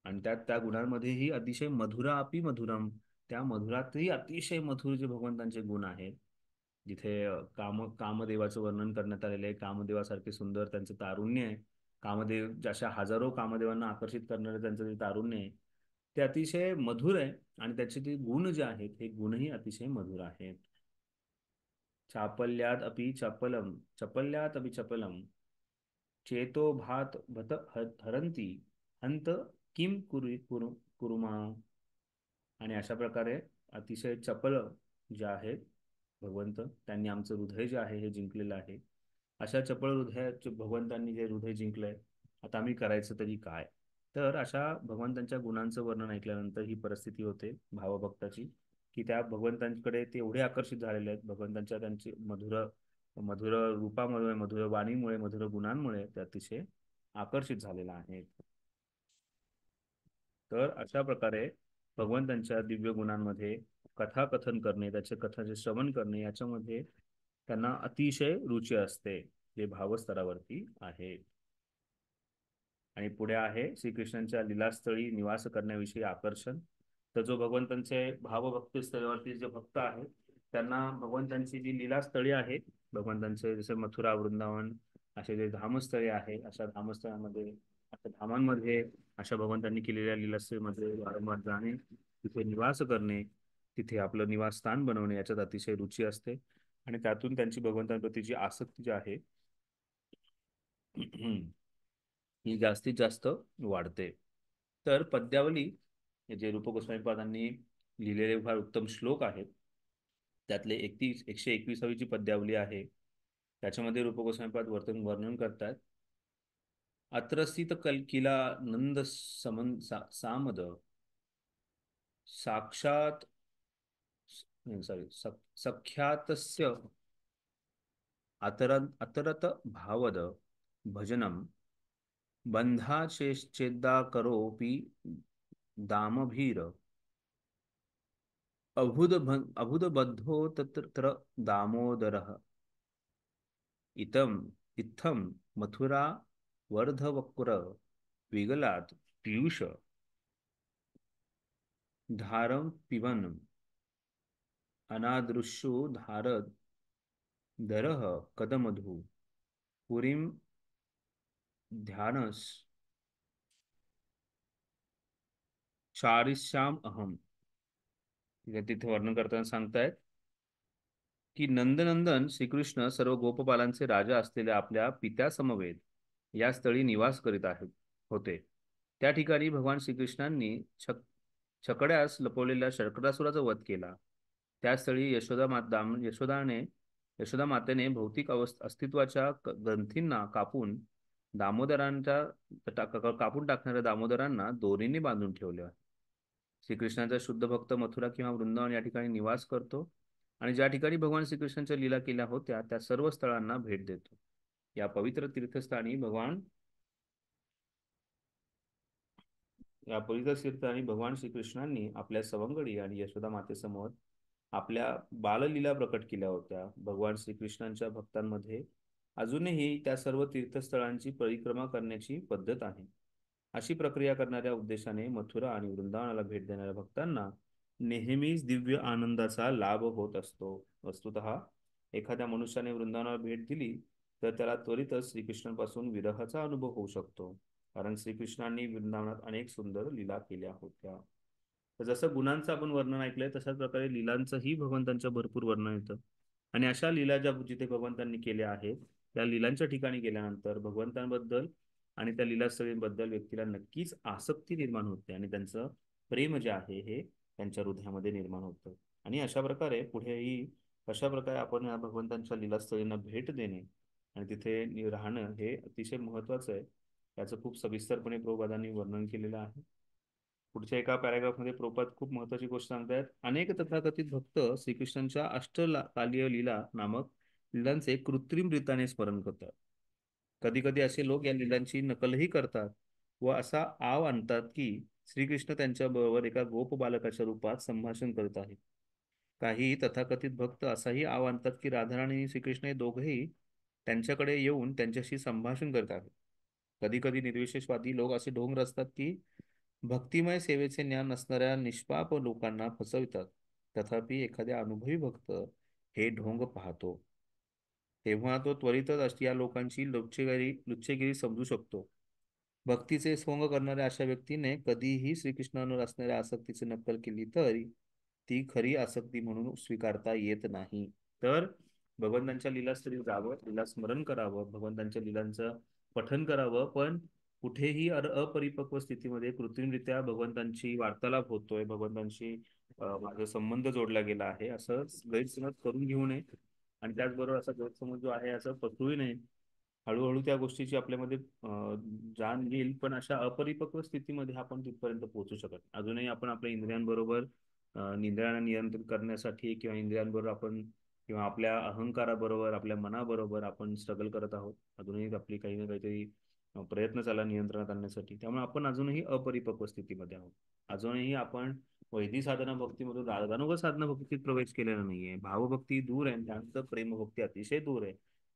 आणि त्या गुणांमध्येही अतिशय मधुरा अपि मधुरम, त्या मधुरातही अतिशय मधुर जे भगवंतांचे गुण आहेत. जिथे कामदेवाचं वर्णन करण्यात आलेलं आहे, कामदेवासारखे सुंदर त्यांचं तारुण्य आहे. कामदेव जशा हजारो कामदेवांना आकर्षित करणारे त्यांचं जे तारुण्य आहे ते अतिशय मधुर आहे आणि त्याचे ते गुण जे आहेत हे गुणही अतिशय मधुर आहेत. चापल्यात अपि चपलम चेतो भात भत हरंती हंत किम कुरुमा. आणि अशा प्रकारे अतिशय चपल जे आहेत भगवंत त्यांनी आमचं हृदय जे आहे हे जिंकलेलं आहे. अशा चपळ हृदयाचे भगवंतांनी जे हृदय जिंकलंय आता आम्ही करायचं तरी काय. तर अशा भगवंतांच्या गुणांचं वर्णन ऐकल्यानंतर ही परिस्थिती होते भावभक्ताची की त्या भगवंतांकडे ते एवढे आकर्षित झालेले आहेत भगवंतांच्या त्यांची मधुर मधुर रूपामुळे, मधुर वाणीमुळे, मधुर गुणांमुळे ते अतिशय आकर्षित झालेला आहे. तर अशा प्रकारे भगवंतांच्या दिव्य गुणांमध्ये कथाकथन करणे, त्याचे कथाचे श्रवण करणे याच्यामध्ये त्यांना अतिशय रुची असते जे भावस्तरावरती आहे. आणि पुढे आहे श्रीकृष्णांच्या लीलास्थळी निवास करण्याविषयी आकर्षण. तर जो भगवंतांचे भावभक्ती स्तरावरती जे भक्त आहेत त्यांना भगवंतांची जी लीलास्थळी आहे भगवंतांचे जसे मथुरा, वृंदावन असे जे धामस्थळे आहे अशा धामस्थळांमध्ये, अशा धामांमध्ये, अशा भगवंतांनी केलेल्या लीलास्थळीमध्ये वारंवार जाणे, तिथे निवास करणे, तिथे आपलं निवासस्थान बनवणे याच्यात अतिशय रुची असते आणि त्यातून त्यांची भगवंतांप्रतीची आसक्ती जी आहे ही जास्तीत जास्त वाढते. तर पद्यावली हे जे रूप गोस्वामीपादांनी लिहिलेले फार उत्तम श्लोक आहेत त्यातले 121वी पद्यावली आहे. त्याच्यामध्ये रूप गोस्वामीपाद वर्णन करतात. अत्रस्थित कलकिला नंद सामद साक्षात सख्यातस्य अतरत भावद भजनम बंधाचेदाकरोपि दामभीर अबुधबद्धो तत्र दामोदरः इत्थं मथुरा वर्धवक्र विगलात पीयूष धारं पिबन् अनादृशो दरः कदमधु पुरीं ध्यानस चारिष्याम अहम. तिथे वर्णन करताना सांगतायत की नंदनंदन श्रीकृष्ण सर्व गोपपालांचे राजा असलेल्या आपल्या पित्या समवेत या स्थळी निवास करीत होते. त्या ठिकाणी भगवान श्रीकृष्णांनी छकड्यास लपवलेल्या शर्करासुराचा वध केला. त्या स्थळी यशोदाने यशोदा मातेने भौतिक अस्तित्वाच्या ग्रंथींना कापून कापून टाकणाऱ्या दामोदरांना दोरीने बांधून ठेवले आहे. श्रीकृष्णाचा शुद्ध भक्त मथुरा किंवा वृंदावन या ठिकाणी निवास करतो आणि ज्या ठिकाणी भगवान श्रीकृष्णाच्या लीला केल्या होत्या त्या सर्व स्थळांना भेट देतो. या पवित्र तीर्थस्थानी भगवान श्रीकृष्णांनी आपल्या सवंगडी आणि यशोदा मातेसमोर आपल्या बाललीला प्रकट केल्या होत्या. भगवान श्रीकृष्णांच्या भक्तांमध्ये अजूनही त्या सर्व तीर्थस्थळांची परिक्रमा करण्याची पद्धत आहे. अशी प्रक्रिया करणाऱ्या उद्देशाने मथुरा आणि वृंदावनाला भेट देणाऱ्या भक्तांना नेहमीच दिव्य आनंदाचा लाभ होत असतो. वस्तुतः एखाद्या मनुष्याने वृंदावनाला भेट दिली तर त्याला त्वरितच श्रीकृष्णांपासून विरहाचा अनुभव होऊ शकतो, कारण श्रीकृष्णांनी वृंदावनात अनेक सुंदर लीला केल्या होत्या. तर जसं गुणांचं आपण वर्णन ऐकलंय तशाच प्रकारे लीलांचंही भगवंतांच्या भरपूर वर्णन येतं. आणि अशा लीला ज्या जिथे भगवंतांनी केल्या आहेत त्या लीलांच्या ठिकाणी गेल्यानंतर भगवंतांबद्दल आणि त्या लीलास्थळींबद्दल व्यक्तीला नक्कीच आसक्ती निर्माण होते आणि त्यांचं प्रेम जे आहे हे त्यांच्या हृदयामध्ये निर्माण होतं. आणि अशा प्रकारे पुढेही कशा प्रकारे आपण या भगवंतांच्या लीलास्थळींना भेट देणे आणि तिथे राहणं हे अतिशय महत्त्वाचं आहे. याचं खूप सविस्तरपणे प्रभुपादांनी वर्णन केलेलं आहे. पुढच्या एका पॅराग्राफमध्ये प्रभुपाद खूप महत्त्वाची गोष्ट सांगतायत. अनेक तथाकथित भक्त श्रीकृष्णांच्या कालीय लीला नामक लीलांचे कृत्रिम रीताने स्मरण करतात. कधी कधी असे लोक या लीलांची नकलही करतात व असा आव आणतात की श्रीकृष्ण त्यांच्या बरोबर एका गोप बालकाच्या रूपात संभाषण करत आहेत. काही तथाकथित भक्त असाही आव आणतात की राधाराणी आणि श्रीकृष्ण हे दोघेही त्यांच्याकडे येऊन त्यांच्याशी संभाषण करतात. कधी कधी निर्विशेषवादी लोक असे ढोंग रचतात की भक्तिमय सेवेचे ज्ञान नसणाऱ्या निष्पाप लोकांना फसवितात. तथापि एखाद्या अनुभवी भक्त हे ढोंग पाहतो तेव्हा तो त्वरितच या लोकांची लुच्चेगिरी समजू शकतो. भक्तीचे सोंग करणाऱ्या अशा व्यक्तीने कधीही श्रीकृष्णावर असणाऱ्या आसक्तीची नक्कल केली तरी ती खरी आसक्ती म्हणून स्वीकारता येत नाही. तर भगवंतांच्या लीलास्थळी जावं, लीला स्मरण करावं, भगवंतांच्या लीलांचं पठन करावं, पण कुठेही अपरिपक्व स्थितीमध्ये कृत्रिमरित्या भगवंतांची वार्तालाप होतोय, भगवंतांशी माझा संबंध जोडला गेला आहे असं गैरसमज करून घेऊ नये. आणि त्याचबरोबर असा गैरसमज जो आहे असं पसरूही नये. हळूहळू त्या गोष्टीची आपल्यामध्ये जाण येईल, पण अशा अपरिपक्व स्थितीमध्ये आपण तिथपर्यंत पोहोचू शकत. अजूनही आपण आपल्या इंद्रियांबरोबर इंद्रियांना नियंत्रित करण्यासाठी किंवा इंद्रियांबरोबर आपण किंवा आपल्या अहंकाराबरोबर आपल्या मनाबरोबर आपण स्ट्रगल करत आहोत. अजूनही आपली काही ना काहीतरी प्रयत्न चालला नियंत्रणात आणण्यासाठी. त्यामुळे आपण अजूनही अपरिपक्व स्थितीमध्ये आहोत. अजूनही आपण वैदिक साधना भक्तीमधून रागानुग साधना भक्तीत प्रवेश केलेला नाहीये. भावभक्ती दूर आहे, त्यानंतर प्रेमभक्ती अतिशय दूर आहे.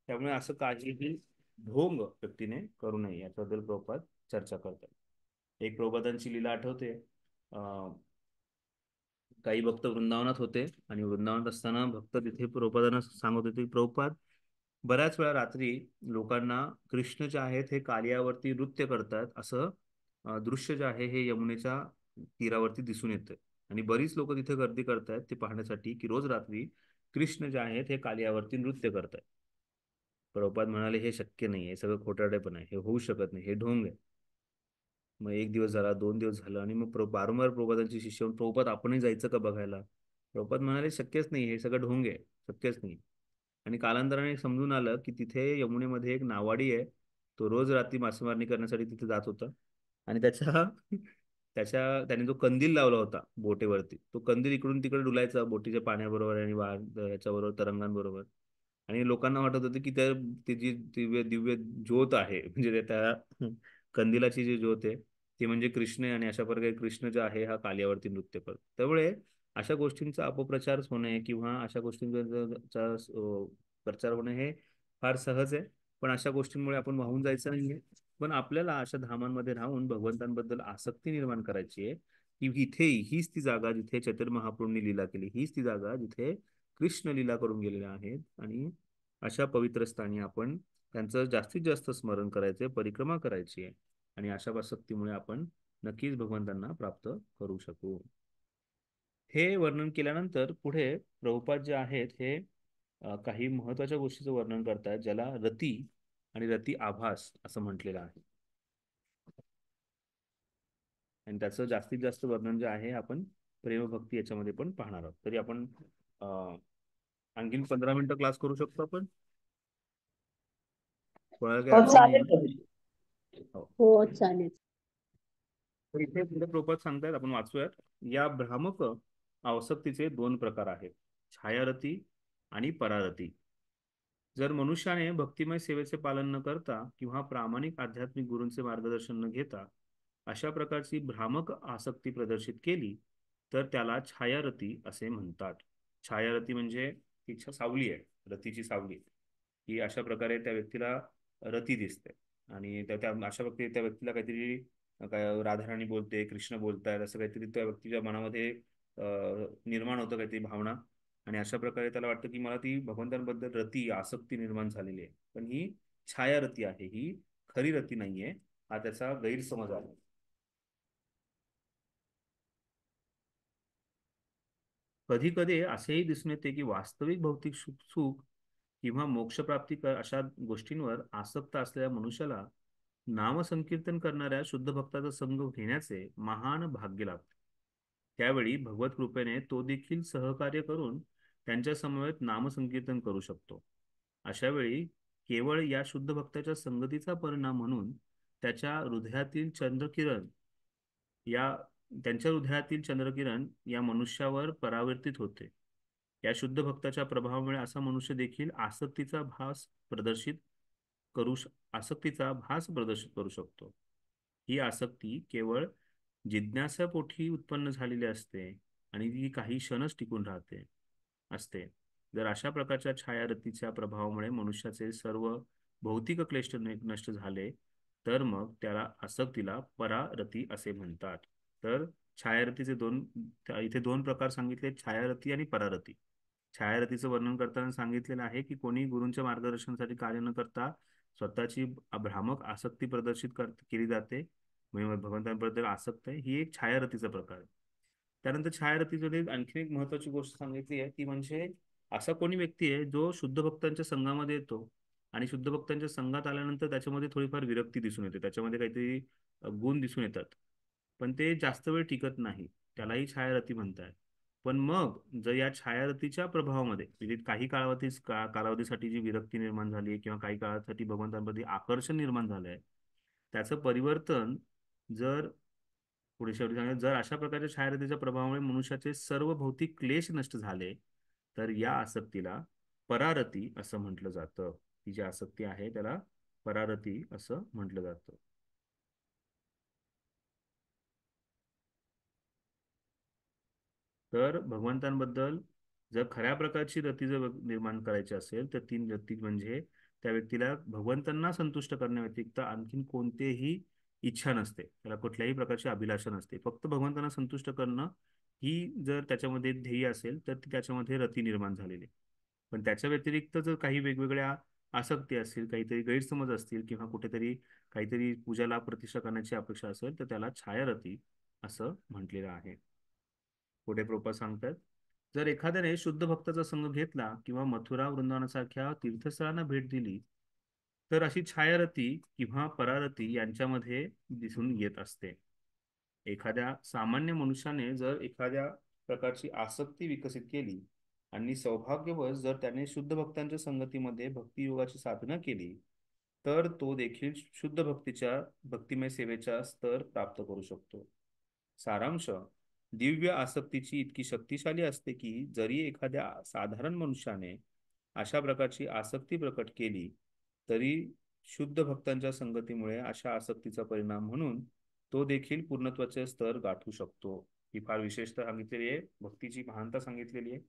त्यामुळे असं काहीही ढोंग व्यक्तीने करू नये याच्याबद्दल प्रभुपाद चर्चा करतात. एक प्रभुपादांची लीला आठवते. काही भक्त वृंदावनात होते आणि वृंदावनात असताना भक्त तिथे प्रभुपादांना सांगत होते की प्रभुपाद, बऱ्याच वेळा रात्री लोकांना कृष्ण जे आहेत हे कालियावरती नृत्य करतात असं दृश्य जे आहे हे यमुनेच्या तीरावरती दिसून येतं. आणि बरीच लोक तिथे गर्दी करतायत ते पाहण्यासाठी की रोज रात्री कृष्ण जे आहेत हे कालियावरती नृत्य करतायत. प्रभुपाद म्हणाले हे शक्य नाही, हे सगळं खोटारडेपण आहे, हे होऊ शकत नाही, हे ढोंग आहे. मग एक दिवस झाला, 2 दिवस झालं आणि मग वारंवार प्रभुपादांची शिष्य म्हणून, प्रभुपाद आपणही जायचं का बघायला? प्रभुपाद म्हणाले शक्यच नाही, हे सगळं ढोंग आहे, शक्यच नाही. आणि कालांतराने समजून आलं की तिथे यमुनेमध्ये एक नावाडी आहे. तो रोज रात्री मासेमारणी करण्यासाठी तिथे जात होता आणि त्याने जो कंदील लावला होता बोटेवरती, तो कंदील इकडून तिकडे डुलायचा बोटीच्या पाण्याबरोबर आणि याच्याबरोबर तरंगांबरोबर. आणि लोकांना वाटत होतं की ती जी दिव्य दिव्य ज्योत आहे म्हणजे त्या कंदिलाची जी ज्योत आहे ती म्हणजे कृष्ण आहे. आणि अशा प्रकारे कृष्ण जो आहे हा कालियावरती नृत्य करतो. त्यामुळे अशा गोष्टींचा अपप्रचार होणे किंवा अशा गोष्टींचा प्रचार होणे हे फार सहज आहे. पण अशा गोष्टींमुळे आपण वाहून जायचं नाहीये. पण आपल्याला अशा धामांमध्ये राहून भगवंतांबद्दल आसक्ती निर्माण करायची आहे की इथे हीच ती जागा जिथे चैतन्य महाप्रभूंनी लीला केली, हीच ती जागा जिथे कृष्ण लीला करून गेलेल्या आहेत. आणि अशा पवित्र स्थानी आपण त्यांचं जास्तीत जास्त स्मरण करायचे, परिक्रमा करायची आहे. आणि अशा आसक्तीमुळे आपण नक्कीच भगवंतांना प्राप्त करू शकू. हे वर्णन केल्यानंतर पुढे प्रभुपाद जे आहेत हे काही महत्वाच्या गोष्टीचं वर्णन करतात ज्याला रती आणि रती आभास असं म्हटलेलं आहे. आणि त्याचं जास्तीत जास्त वर्णन जे आहे आपण प्रेमभक्ती याच्यामध्ये पण पाहणार आहोत. तरी आपण आणखीन 15 मिनिटं क्लास करू शकतो आपण. कोणाला काही हो अडचण नाही चालेल. ना? हो. हो चालेल. तर इथे पुढे प्रोपत सांगतायत, आपण वाचूयात. या भ्रामक आसक्तीचे 2 प्रकार आहेत, छायारती आणि परारती. जर मनुष्याने भक्तिमय सेवेचे पालन न करता किंवा प्रामाणिक आध्यात्मिक गुरूंचे मार्गदर्शन न घेता अशा प्रकारची भ्रामक आसक्ती प्रदर्शित केली तर त्याला छायारती असे म्हणतात. छायारती म्हणजे ती सावली आहे, रतीची सावली, की अशा प्रकारे त्या व्यक्तीला रती दिसते आणि अशा प्रकारे त्या व्यक्तीला काहीतरी काय राधाराणी बोलते, कृष्ण बोलतायत, असं काहीतरी त्या व्यक्तीच्या मनामध्ये निर्माण होतं, काहीतरी भावना. आणि अशा प्रकारे त्याला वाटतं की मला ती भगवंतांबद्दल रती आसक्ती निर्माण झालेली आहे. पण ही छायारती आहे, ही खरी रती नाहीये. हा त्याचा गैरसमज आहे. कधी कधी असेही दिसून येते की वास्तविक भौतिक सुख किंवा मोक्षप्राप्ती अशा गोष्टींवर आसक्त असलेल्या मनुष्याला नामसंकीर्तन करणाऱ्या शुद्ध भक्ताचा संग घेण्याचे महान भाग्य लाभते. त्यावेळी भगवत कृपेने तो देखील सहकार्य करून त्यांच्या समवेत नामसंकीर्तन करू शकतो. अशा वेळी केवळ या शुद्ध भक्ताच्या संगतीचा परिणाम म्हणून त्याच्या हृदयातील चंद्रकिरण या त्यांच्या हृदयातील चंद्रकिरण या मनुष्यावर परावर्तित होते. या शुद्ध भक्ताच्या प्रभावामुळे असा मनुष्य देखील आसक्तीचा भास प्रदर्शित करू शकतो. ही आसक्ती केवळ जिज्ञासापोटी उत्पन्न झालेली असते आणि ती काही क्षणच टिकून राहते असते. जर अशा प्रकारच्या छायारतीच्या प्रभावामुळे मनुष्याचे सर्व भौतिक क्लेश नष्ट झाले तर मग त्याला आसक्तीला परारती असे म्हणतात. तर छायारतीचे इथे 2 प्रकार सांगितले, छायारती आणि परारती. छायारतीचं वर्णन करताना सांगितलेलं आहे की कोणी गुरूंच्या मार्गदर्शनासाठी कार्य न करता स्वतःची भ्रामक आसक्ती प्रदर्शित केली जाते, म्हणजे भगवंतांबद्दल आसक्त आहे, ही एक छायारतीचा प्रकार आहे. त्यानंतर छायारतीमध्ये आणखी एक महत्वाची गोष्ट सांगितली आहे, ती म्हणजे असा कोणी व्यक्ती आहे जो शुद्ध भक्तांच्या संघामध्ये येतो आणि शुद्ध भक्तांच्या संघात आल्यानंतर त्याच्यामध्ये थोडीफार विरक्ती दिसून येते, त्याच्यामध्ये काहीतरी गुण दिसून येतात, पण ते जास्त वेळ टिकत नाही, त्यालाही छायारती म्हणतात. पण मग जर या छायारतीच्या प्रभावामध्ये म्हणजे काही कालावधीसाठी जी विरक्ती निर्माण झाली किंवा काही काळासाठी भगवंतांप्रती आकर्षण निर्माण झालंय, त्याचं परिवर्तन जर पुढे शेवटी सांगितलं, जर अशा प्रकारच्या छायारतीच्या प्रभावामुळे मनुष्याचे सर्व भौतिक क्लेश नष्ट झाले तर या आसक्तीला परारती असं म्हटलं जातं. ही जी आसक्ती आहे त्याला परारती असं म्हटलं जातं. तर भगवंतांबद्दल जर खऱ्या प्रकारची रती जर निर्माण करायची असेल तर 3 रती म्हणजे त्या व्यक्तीला भगवंतांना संतुष्ट करण्याव्यतिरिक्त आणखीन कोणतेही इच्छा नसते, त्याला कुठल्याही प्रकारची अभिलाषा नसते, फक्त भगवंतांना संतुष्ट करणं ही जर त्याच्यामध्ये ध्येय असेल तर ती त्याच्यामध्ये रती निर्माण झालेली. पण त्याच्या व्यतिरिक्त जर काही वेगवेगळ्या आसक्ती असतील, काहीतरी गैरसमज असतील किंवा कुठेतरी काहीतरी पूजाला प्रतिष्ठा करण्याची अपेक्षा असेल तर त्याला छायारती असं म्हटलेलं आहे. पुढे प्रोपा सांगतात, जर एखाद्याने शुद्ध भक्ताचा संघ घेतला किंवा मथुरा वृंदावनासारख्या तीर्थस्थळांना भेट दिली तर अशी छायारती किंवा परारती यांच्यामध्ये दिसून येत असते. एखाद्या सामान्य मनुष्याने जर एखाद्या प्रकारची आसक्ती विकसित केली आणि सौभाग्यवश जर त्याने शुद्ध भक्तांच्या संगतीमध्ये भक्तियोगाची साधना केली तर तो देखील शुद्ध भक्तिमय सेवेचा स्तर प्राप्त करू शकतो. सारांश, दिव्य आसक्तीची इतकी शक्तिशाली असते की जरी एखाद्या साधारण मनुष्याने अशा प्रकारची आसक्ती प्रकट केली तरी शुद्ध भक्तांच्या संगतीमुळे अशा आसक्तीचा परिणाम म्हणून तो देखील पूर्णत्वाचे स्तर गाठू शकतो. ही फार विशेषता सांगितलेली आहे, भक्तीची महानता सांगितलेली आहे.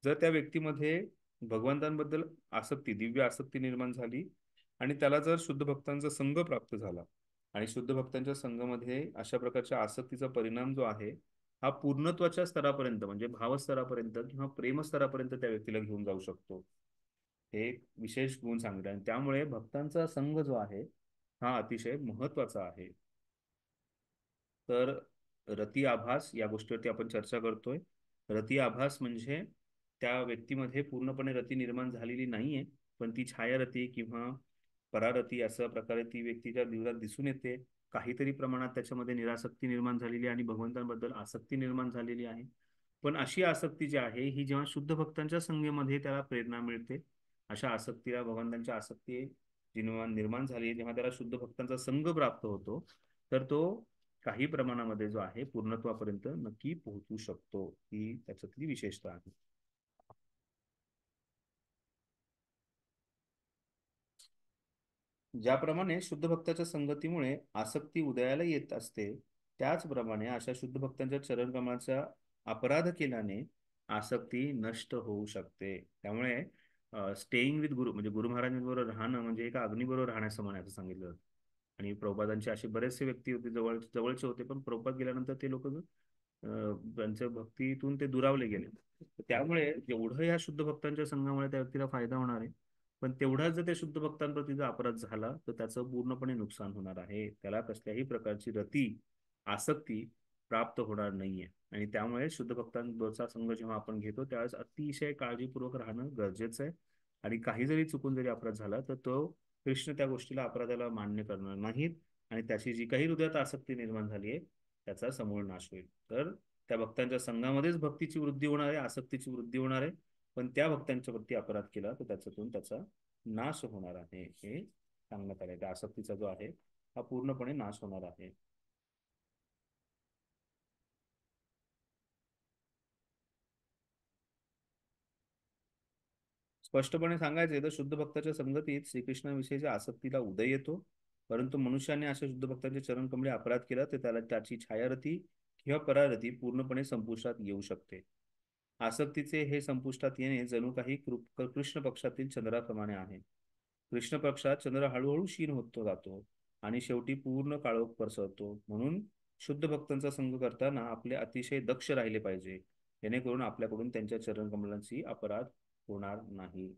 जर त्या व्यक्तीमध्ये भगवंतांबद्दल दिव्य आसक्ती निर्माण झाली आणि त्याला जर शुद्ध भक्तांचा संघ प्राप्त झाला आणि शुद्ध भक्तांच्या संघामध्ये अशा प्रकारच्या आसक्तीचा परिणाम जो आहे हा पूर्णत्वाच्या स्तरापर्यंत म्हणजे भावस्तरापर्यंत किंवा प्रेमस्तरापर्यंत त्या व्यक्तीला घेऊन जाऊ शकतो. हे एक विशेष गुण सांगितले आणि त्यामुळे भक्तांचा संघ जो आहे हा अतिशय महत्वाचा आहे. तर रती आभास या गोष्टीवरती आपण चर्चा करतोय. रती आभास म्हणजे त्या व्यक्तीमध्ये पूर्णपणे रती निर्माण झालेली नाहीये, पण ती छायारती किंवा परारती अशा प्रकारे ती व्यक्तीच्या जीवनात दिसून येते. काहीतरी प्रमाणात त्याच्यामध्ये निरासक्ती निर्माण झालेली आणि भगवंतांबद्दल आसक्ती निर्माण झालेली आहे. पण अशी आसक्ती जी आहे ही जेव्हा शुद्ध भक्तांच्या संगेमध्ये त्याला प्रेरणा मिळते, अशा आसक्तीला, भगवंतांच्या आसक्ती जी निर्माण झाली जेव्हा त्याला शुद्ध भक्तांचा संग प्राप्त होतो, तर तो काही प्रमाणामध्ये जो आहे पूर्णत्वापर्यंत नक्की पोहोचू शकतो. ही त्याच्यातली विशेषता आहे. ज्याप्रमाणे शुद्ध भक्ताच्या संगतीमुळे आसक्ती उदयाला येत असते, त्याचप्रमाणे अशा शुद्ध भक्तांच्या चरणकमळाचा अपराध केल्याने आसक्ती नष्ट होऊ शकते. त्यामुळे स्टेईंग विथ गुरु म्हणजे गुरु महाराजांबरोबर राहणं म्हणजे एका अग्नीबरोबर राहण्यासमान आहे असं सांगितलं जातं. आणि प्रभुपादांचे असे बरेचसे व्यक्ती होते, जवळचे होते, पण प्रभुपाद गेल्यानंतर ते लोक त्यांच्या भक्तीतून ते दुरावले गेले. त्यामुळे जेवढं या शुद्ध भक्तांच्या संघामुळे त्या व्यक्तीला फायदा होणार आहे, पण तेवढाच जर त्या शुद्ध भक्तांप्रती जर अपराध झाला तर त्याचं पूर्णपणे नुकसान होणार आहे. त्याला कसल्याही प्रकारची रती, आसक्ती प्राप्त होणार नाहीये. आणि त्यामुळे शुद्ध भक्तांचा संघ जेव्हा आपण घेतो त्यावेळेस अतिशय काळजीपूर्वक राहणं गरजेचं आहे. आणि काही जरी चुकून जरी अपराध झाला तर तो कृष्ण त्या गोष्टीला, अपराधाला मान्य करणार नाहीत आणि त्याची जी काही हृदयात आसक्ती निर्माण झाली आहे त्याचा समूळ नाश होईल. तर त्या भक्तांच्या संघामध्येच भक्तीची वृद्धी होणार आहे, आसक्तीची वृद्धी होणार आहे, पण त्या भक्तांच्या प्रती अपराध केला तर त्याच्यातून त्याचा नाश होणार आहे हे सांगण्यात आले. त्या आसक्तीचा जो आहे हा पूर्णपणे नाश होणार आहे. स्पष्टपणे सांगायचे तर शुद्ध भक्ताच्या संगतीत श्रीकृष्णाविषयीच्या आसक्तीला उदय येतो, परंतु मनुष्याने अशा शुद्ध भक्तांच्या चरणकमळे अपराध केला तर त्याला त्याची छायारती किंवा परारती पूर्णपणे संपुष्टात येऊ शकते. आसक्तीचे हे संपुष्टात येणे जणू काही कृष्ण पक्षातील चंद्राप्रमाणे आहे. कृष्ण पक्षात चंद्र हळूहळू क्षीण होत जातो आणि शेवटी पूर्ण काळोख पसरतो. म्हणून शुद्ध भक्तांचा संग करताना आपले अतिशय दक्ष राहिले पाहिजे, जेणेकरून आपल्याकडून त्यांच्या चरणकमलांची अपराध होणार नाही.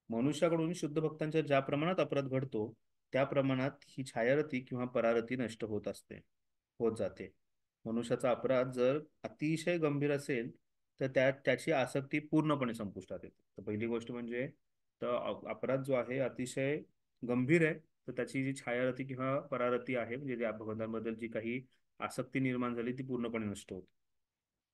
मनुष्याकडून शुद्ध भक्तांच्या ज्या प्रमाणात अपराध घडतो त्या प्रमाणात ही छायारती किंवा परारती नष्ट होत जाते. मनुष्याचा अपराध जर अतिशय गंभीर असेल तर त्याची आसक्ती पूर्णपणे संपुष्टात येते. तर पहिली गोष्ट म्हणजे तर अपराध जो आहे अतिशय गंभीर आहे तर त्याची जी छायारती किंवा परारती आहे म्हणजे त्या भगवंतांबद्दल जी काही आसक्ती निर्माण झाली ती पूर्णपणे नष्ट होते.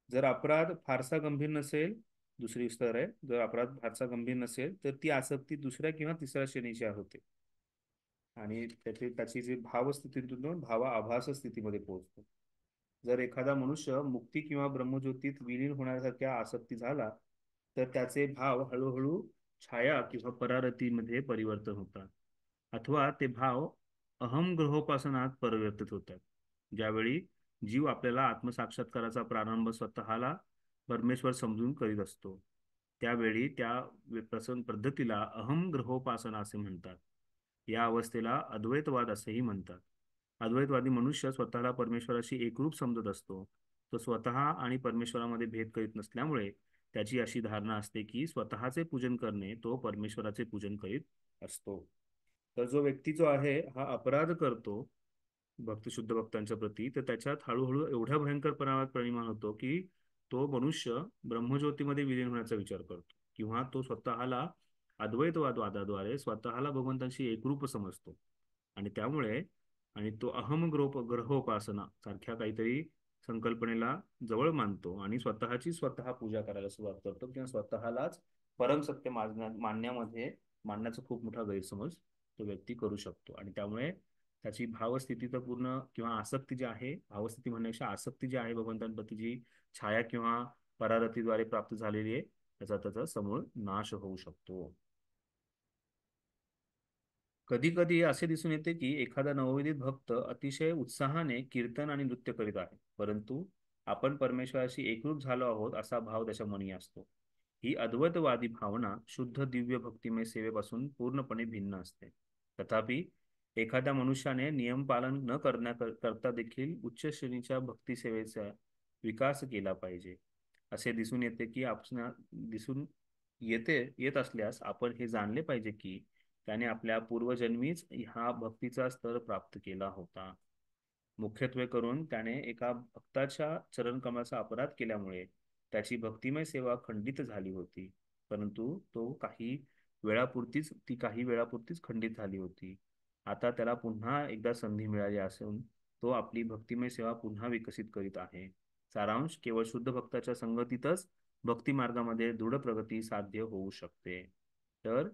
जर अपराध फारसा गंभीर नसेल, दुसरी स्तर आहे, जर अपराध फारसा गंभीर नसेल तर ती आसक्ती दुसऱ्या किंवा तिसऱ्या श्रेणीची होते आणि त्याची जी भावस्थितीतून भावाभास स्थितीमध्ये पोहोचतो. जर एखादा मनुष्य मुक्ती किंवा ब्रह्मज्योतीत विलीन होण्यासारख्या आसक्ती झाला तर त्याचे भाव हळूहळू छाया किंवा परारतीमध्ये परिवर्तन होतात, अथवा ते भाव अहम ग्रहोपासनात परिवर्तित होतात. ज्यावेळी जीव आपल्याला आत्मसाक्षात्काराचा प्रारंभ स्वतःला परमेश्वर समजून करीत असतो त्यावेळी त्या पद्धतीला अहम ग्रहोपासना असे म्हणतात. या अवस्थेला अद्वैतवाद असेही म्हणतात. अद्वैतवादी मनुष्य स्वतःला परमेश्वराशी एकरूप समजत असतो. तो स्वतः आणि परमेश्वरामध्ये भेद करीत नसल्यामुळे त्याची अशी धारणा असते की स्वतःचे पूजन करणे तो परमेश्वराचे पूजन करीत असतो. तर जो व्यक्ती जो आहे हा अपराध करतो शुद्ध भक्तांच्या प्रती, तर त्याच्यात हळूहळू एवढ्या भयंकर प्रमाणात परिणाम होतो की तो मनुष्य ब्रह्मज्योतीमध्ये विलीन होण्याचा विचार करतो किंवा तो स्वतःला अद्वैतवादाद्वारे स्वतःला भगवंतांशी एकरूप समजतो आणि त्यामुळे तो अहम ग्रहोपासना सारख्या काहीतरी संकल्पनेला जवळ मानतो आणि स्वतः पूजा करायला सुरुवात करतो किंवा स्वतःलाच परमसत्य मानण्याचा खूप मोठा गैरसमज तो व्यक्ती करू शकतो. आणि त्यामुळे त्याची भावस्थिती तर पूर्ण किंवा आसक्ती जी आहे, भावस्थिती म्हणण्यापेक्षा आसक्ती जी आहे भगवंतांप्रती जी छाया किंवा परारतीद्वारे प्राप्त झालेली आहे त्याचा समूळ नाश होऊ शकतो. कधी कधी असे दिसून येते की एखादा नवविदित भक्त अतिशय उत्साहाने कीर्तन आणि नृत्य करीत आहे, परंतु आपण परमेश्वराशी एकरूप झालो आहोत असा भाव त्याच्या मनी असतो. ही अद्वैतवादी भावना शुद्ध दिव्य भक्तिमय सेवेपासून पूर्णपणे भिन्न असते. तथापि एखाद्या मनुष्याने नियम पालन न करता देखील उच्च श्रेणीच्या भक्ती सेवेचा विकास केला पाहिजे असे दिसून येते की दिसून येत असल्यास आपण हे जाणले पाहिजे की त्याने आपल्या पूर्वजन्मीच हा भक्तीचा स्तर प्राप्त केला होता. मुख्यत्वे करून त्याने एका भक्ताच्या चरणकमळाचा अपराध केल्यामुळे त्याची भक्तिमय सेवा खंडित झाली होती, परंतु तो काही वेळापुरतीच ती काही वेळापुरतीच खंडित झाली होती. आता त्याला पुन्हा एकदा संधी मिळाली असून तो आपली भक्तिमय सेवा पुन्हा विकसित करीत आहे. सारांश, केवळ शुद्ध भक्ताच्या संगतीतच भक्ती मार्गामध्ये दृढ प्रगती साध्य होऊ शकते. तर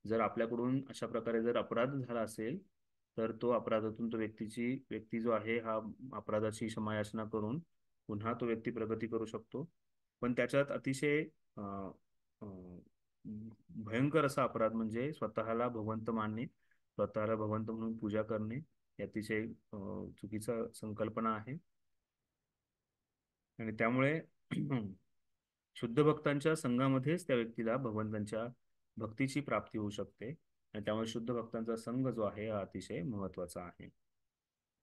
जर आपल्याकडून अशा प्रकारे जर अपराध झाला असेल तर तो अपराधातून व्यक्ती जो आहे हा अपराधाची क्षमायाचना करून पुन्हा तो व्यक्ती प्रगती करू शकतो. पण त्याच्यात अतिशय अं, अं, भयंकर असा अपराध म्हणजे स्वतःला भगवंत मानणे, स्वतःला भगवंत म्हणून पूजा करणे ही अतिशय चुकीचा संकल्पना आहे. आणि त्यामुळे शुद्ध भक्तांच्या संघामध्येच त्या व्यक्तीला भगवंतांच्या भक्तीची प्राप्ती होऊ शकते. आणि त्यामुळे शुद्ध भक्तांचा संघ जो आहे हा अतिशय महत्वाचा आहे.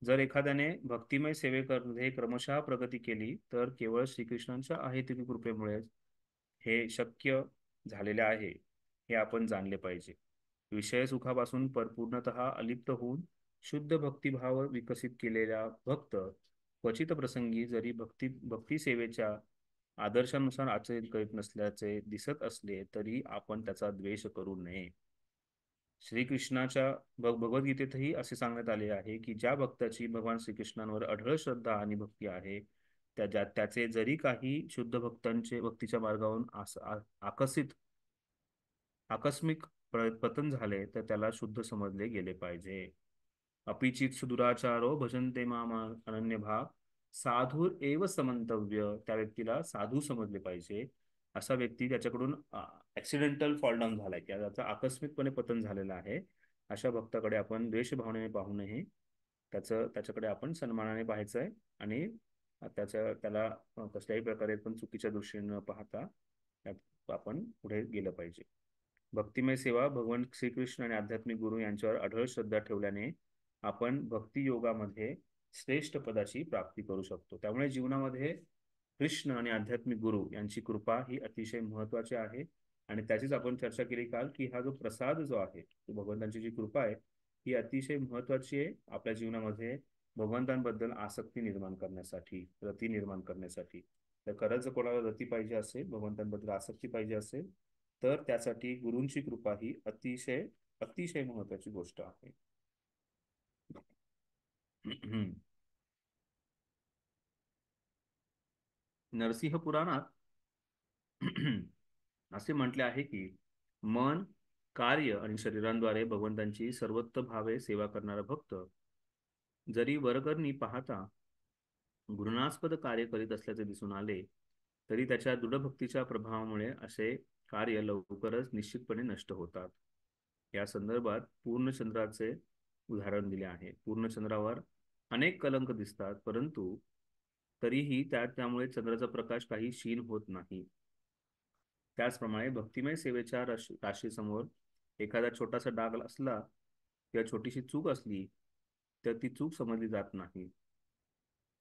जर एखाद्याने भक्तिमय सेवेमध्ये क्रमशः प्रगती केली तर केवळ श्रीकृष्णांच्या अहेतुकी कृपेमुळेच हे शक्य झालेले आहे हे आपण जाणले पाहिजे. विषय सुखापासून पूर्णतः अलिप्त होऊन शुद्ध भक्तिभाव विकसित केलेला भक्त क्वचित प्रसंगी जरी भक्ती सेवेच्या आदर्शानुसार आचरित करीत नसल्याचे दिसत असले तरी आपण त्याचा द्वेष करू नये. श्रीकृष्णाच्या भगवद्गीतेतही असे सांगण्यात आले आहे की ज्या भक्ताची भगवान श्रीकृष्णांवर अढळ श्रद्धा आणि भक्ती आहे त्याचे जरी काही शुद्ध भक्तीच्या मार्गावरून आकस्मिक पतन झाले तर त्याला शुद्ध समजले गेले पाहिजे. अपिचित सुदुराचारो भजन्ते माम अनन्य भाग साधूर एव समंतव्य, त्या व्यक्तीला साधू समजले पाहिजे. असा व्यक्ती त्याच्याकडून ऍक्सिडेंटल फॉल डाऊन झालाय किंवा त्याचा आकस्मिकपणे पतन झालेलं आहे अशा भक्ताकडे आपण द्वेष भावनेने पाहू नये. त्याच्याकडे आपण सन्मानाने पाहायचं आहे आणि त्याला कसल्याही प्रकारे पण चुकीच्या दृष्टीने न पाहता आपण पुढे गेलं पाहिजे. भक्तिमय सेवा भगवान श्रीकृष्ण आणि आध्यात्मिक गुरु यांच्यावर अढळ श्रद्धा ठेवल्याने आपण भक्ती योगामध्ये श्रेष्ठ पदाची प्राप्ती करू शकतो. त्यामुळे जीवनामध्ये कृष्ण आणि आध्यात्मिक गुरु यांची कृपा ही अतिशय महत्वाची आहे. आणि त्याचीच आपण चर्चा केली काल की हा जो प्रसाद जो आहे तो भगवंतांची जी कृपा आहे ही अतिशय महत्वाची आहे आपल्या जीवनामध्ये भगवंतांबद्दल आसक्ती निर्माण करण्यासाठी, रती निर्माण करण्यासाठी. तर खरंच जर कोणाला रती पाहिजे असेल, भगवंतांबद्दल आसक्ती पाहिजे असेल तर त्यासाठी गुरूंची कृपा ही अतिशय अतिशय महत्वाची गोष्ट आहे. नरसिंह पुराणात असे म्हटले आहे की मन, कार्य आणि शरीरांद्वारे भगवंतांची सर्वत्र भावे सेवा करणारा भक्त जरी वरकरणी पाहता गुरुणास्पद कार्य करीत असल्याचे दिसून आले तरी त्याच्या दृढभक्तीच्या प्रभावामुळे असे कार्य लवकरच निश्चितपणे नष्ट होतात. या संदर्भात पूर्णचंद्राचे उदाहरण दिले आहे. पूर्णचंद्रावर अनेक कलंक दिसतात परंतु तरीही त्यामुळे चंद्राचा प्रकाश काही क्षीण होत नाही. त्याचप्रमाणे भक्तिमय सेवेच्या राशीसमोर एखादा छोटासा डाग असला किंवा छोटीशी चूक असली तर ती चूक समजली जात नाही.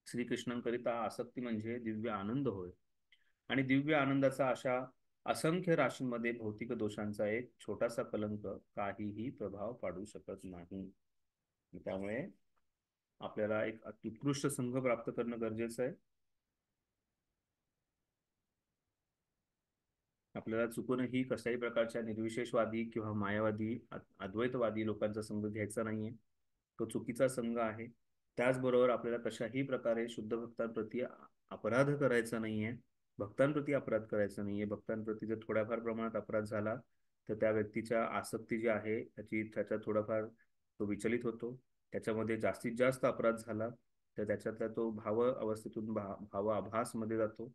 श्रीकृष्णांकरिता आसक्ती म्हणजे दिव्य आनंद होय आणि दिव्य आनंदाचा अशा असंख्य राशींमध्ये भौतिक दोषांचा एक छोटासा कलंक काहीही प्रभाव पाडू शकत नाही. त्यामुळे आपल्याला एक उत्कृष्ट संघ प्राप्त करणं गरजेचं आहे. आपल्याला चुकूनही कशाही प्रकारच्या निर्विशेषवादी किंवा मायावादी अद्वैतवादी लोकांचा संघ घ्यायचा नाहीये. तो चुकीचा संघ आहे. त्याचबरोबर आपल्याला कशाही प्रकारे शुद्ध भक्तांप्रती अपराध करायचा नाहीये, भक्तांप्रती अपराध करायचा नाहीये. भक्तांप्रती जर थोड्याफार प्रमाणात अपराध झाला तर त्या व्यक्तीच्या आसक्ती जी आहे त्याच्या थोडाफार तो विचलित होतो. त्याच्यामध्ये जास्तीत जास्त अपराध झाला तर त्याच्यातला तो भाव अवस्थेतून भाव आभास मध्ये जातो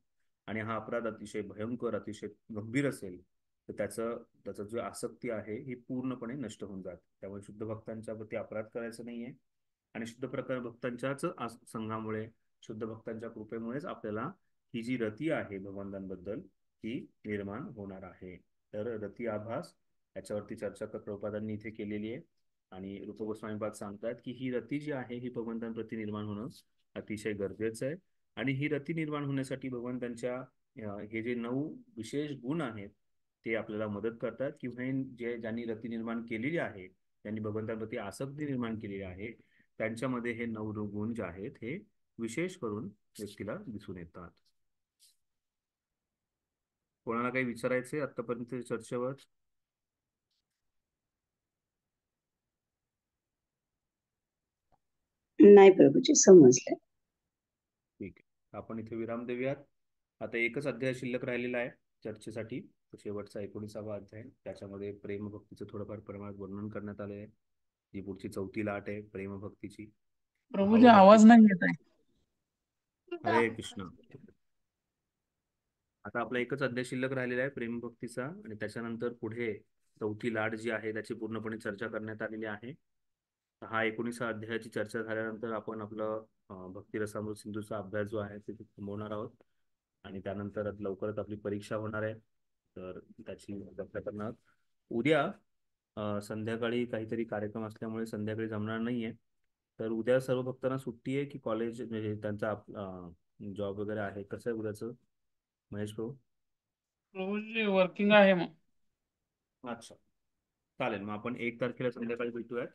आणि हा अपराध अतिशय भयंकर अतिशय गंभीर असेल तर त्याचा जो आसक्ती आहे ही पूर्णपणे नष्ट होऊन जाते. त्यामुळे शुद्ध भक्तांच्या प्रती अपराध करायचा नाहीये आणि शुद्ध प्रकार भक्तांच्याच संघामुळे शुद्ध भक्तांच्या कृपेमुळेच आपल्याला ही जी रती आहे भगवंतांबद्दल ही निर्माण होणार आहे. तर रती आभास याच्यावरती चर्चा प्रभुपादांनी इथे केलेली आहे आणि रूप गोस्वामीपाद सांगतात की ही रती जी आहे ही भगवंतांप्रती निर्माण होणं अतिशय गरजेचं आहे. आणि ही रती निर्माण होण्यासाठी भगवंतांच्या हे जे 9 विशेष गुण आहेत ते आपल्याला मदत करतात किंवा ज्यांनी रती निर्माण केलेली आहे, ज्यांनी भगवंतांप्रती आसक्ती निर्माण केलेली आहे त्यांच्यामध्ये हे 9 गुण जे आहेत हे विशेष करून व्यक्तीला दिसून येतात. कोणाला काही विचारायचे आतापर्यंत चर्चेवर? नाही प्रभूजी समजलं. ठीक आहे, आपण इथे विराम देऊयात. आता एकच अध्याय शिल्लक राहिलेला आहे चर्चेसाठी, तो शेवटचा 19वा अध्याय. त्याच्यामध्ये प्रेमभक्तीचं थोडंफार प्रमाणात वर्णन करण्यात आले आहे. जी पुढची 4थी लाट आहे प्रेमभक्तीची. प्रभूजी भावभक्ती. आवाज नाही येत आहे. हरे कृष्ण. आता आपला एकच अध्याय शिल्लक राहिलेला आहे प्रेमभक्तीचा, आणि त्याच्यानंतर पुढे 4थी लाट जी आहे त्याची पूर्णपणे चर्चा करण्यात आलेली आहे. हा 19 अध्यायाची चर्चा झाल्यानंतर आपण आपलं भक्ती रसामृत सिंधूचा अभ्यास जो आहे तिथे थांबवणार आहोत, आणि त्यानंतर लवकरच आपली परीक्षा होणार आहे, तर त्याची चर्चा करणार. उद्या संध्याकाळी काहीतरी कार्यक्रम असल्यामुळे संध्याकाळी जमणार नाहीये. तर उद्या सर्व भक्तांना सुट्टी आहे की कॉलेज म्हणजे त्यांचा जॉब वगैरे आहे, कसं आहे उद्याचं महेश भाऊ? प्रभूजी वर्किंग आहे मग. अच्छा, चालेल, मग आपण 1 तारखेला संध्याकाळी भेटूयात.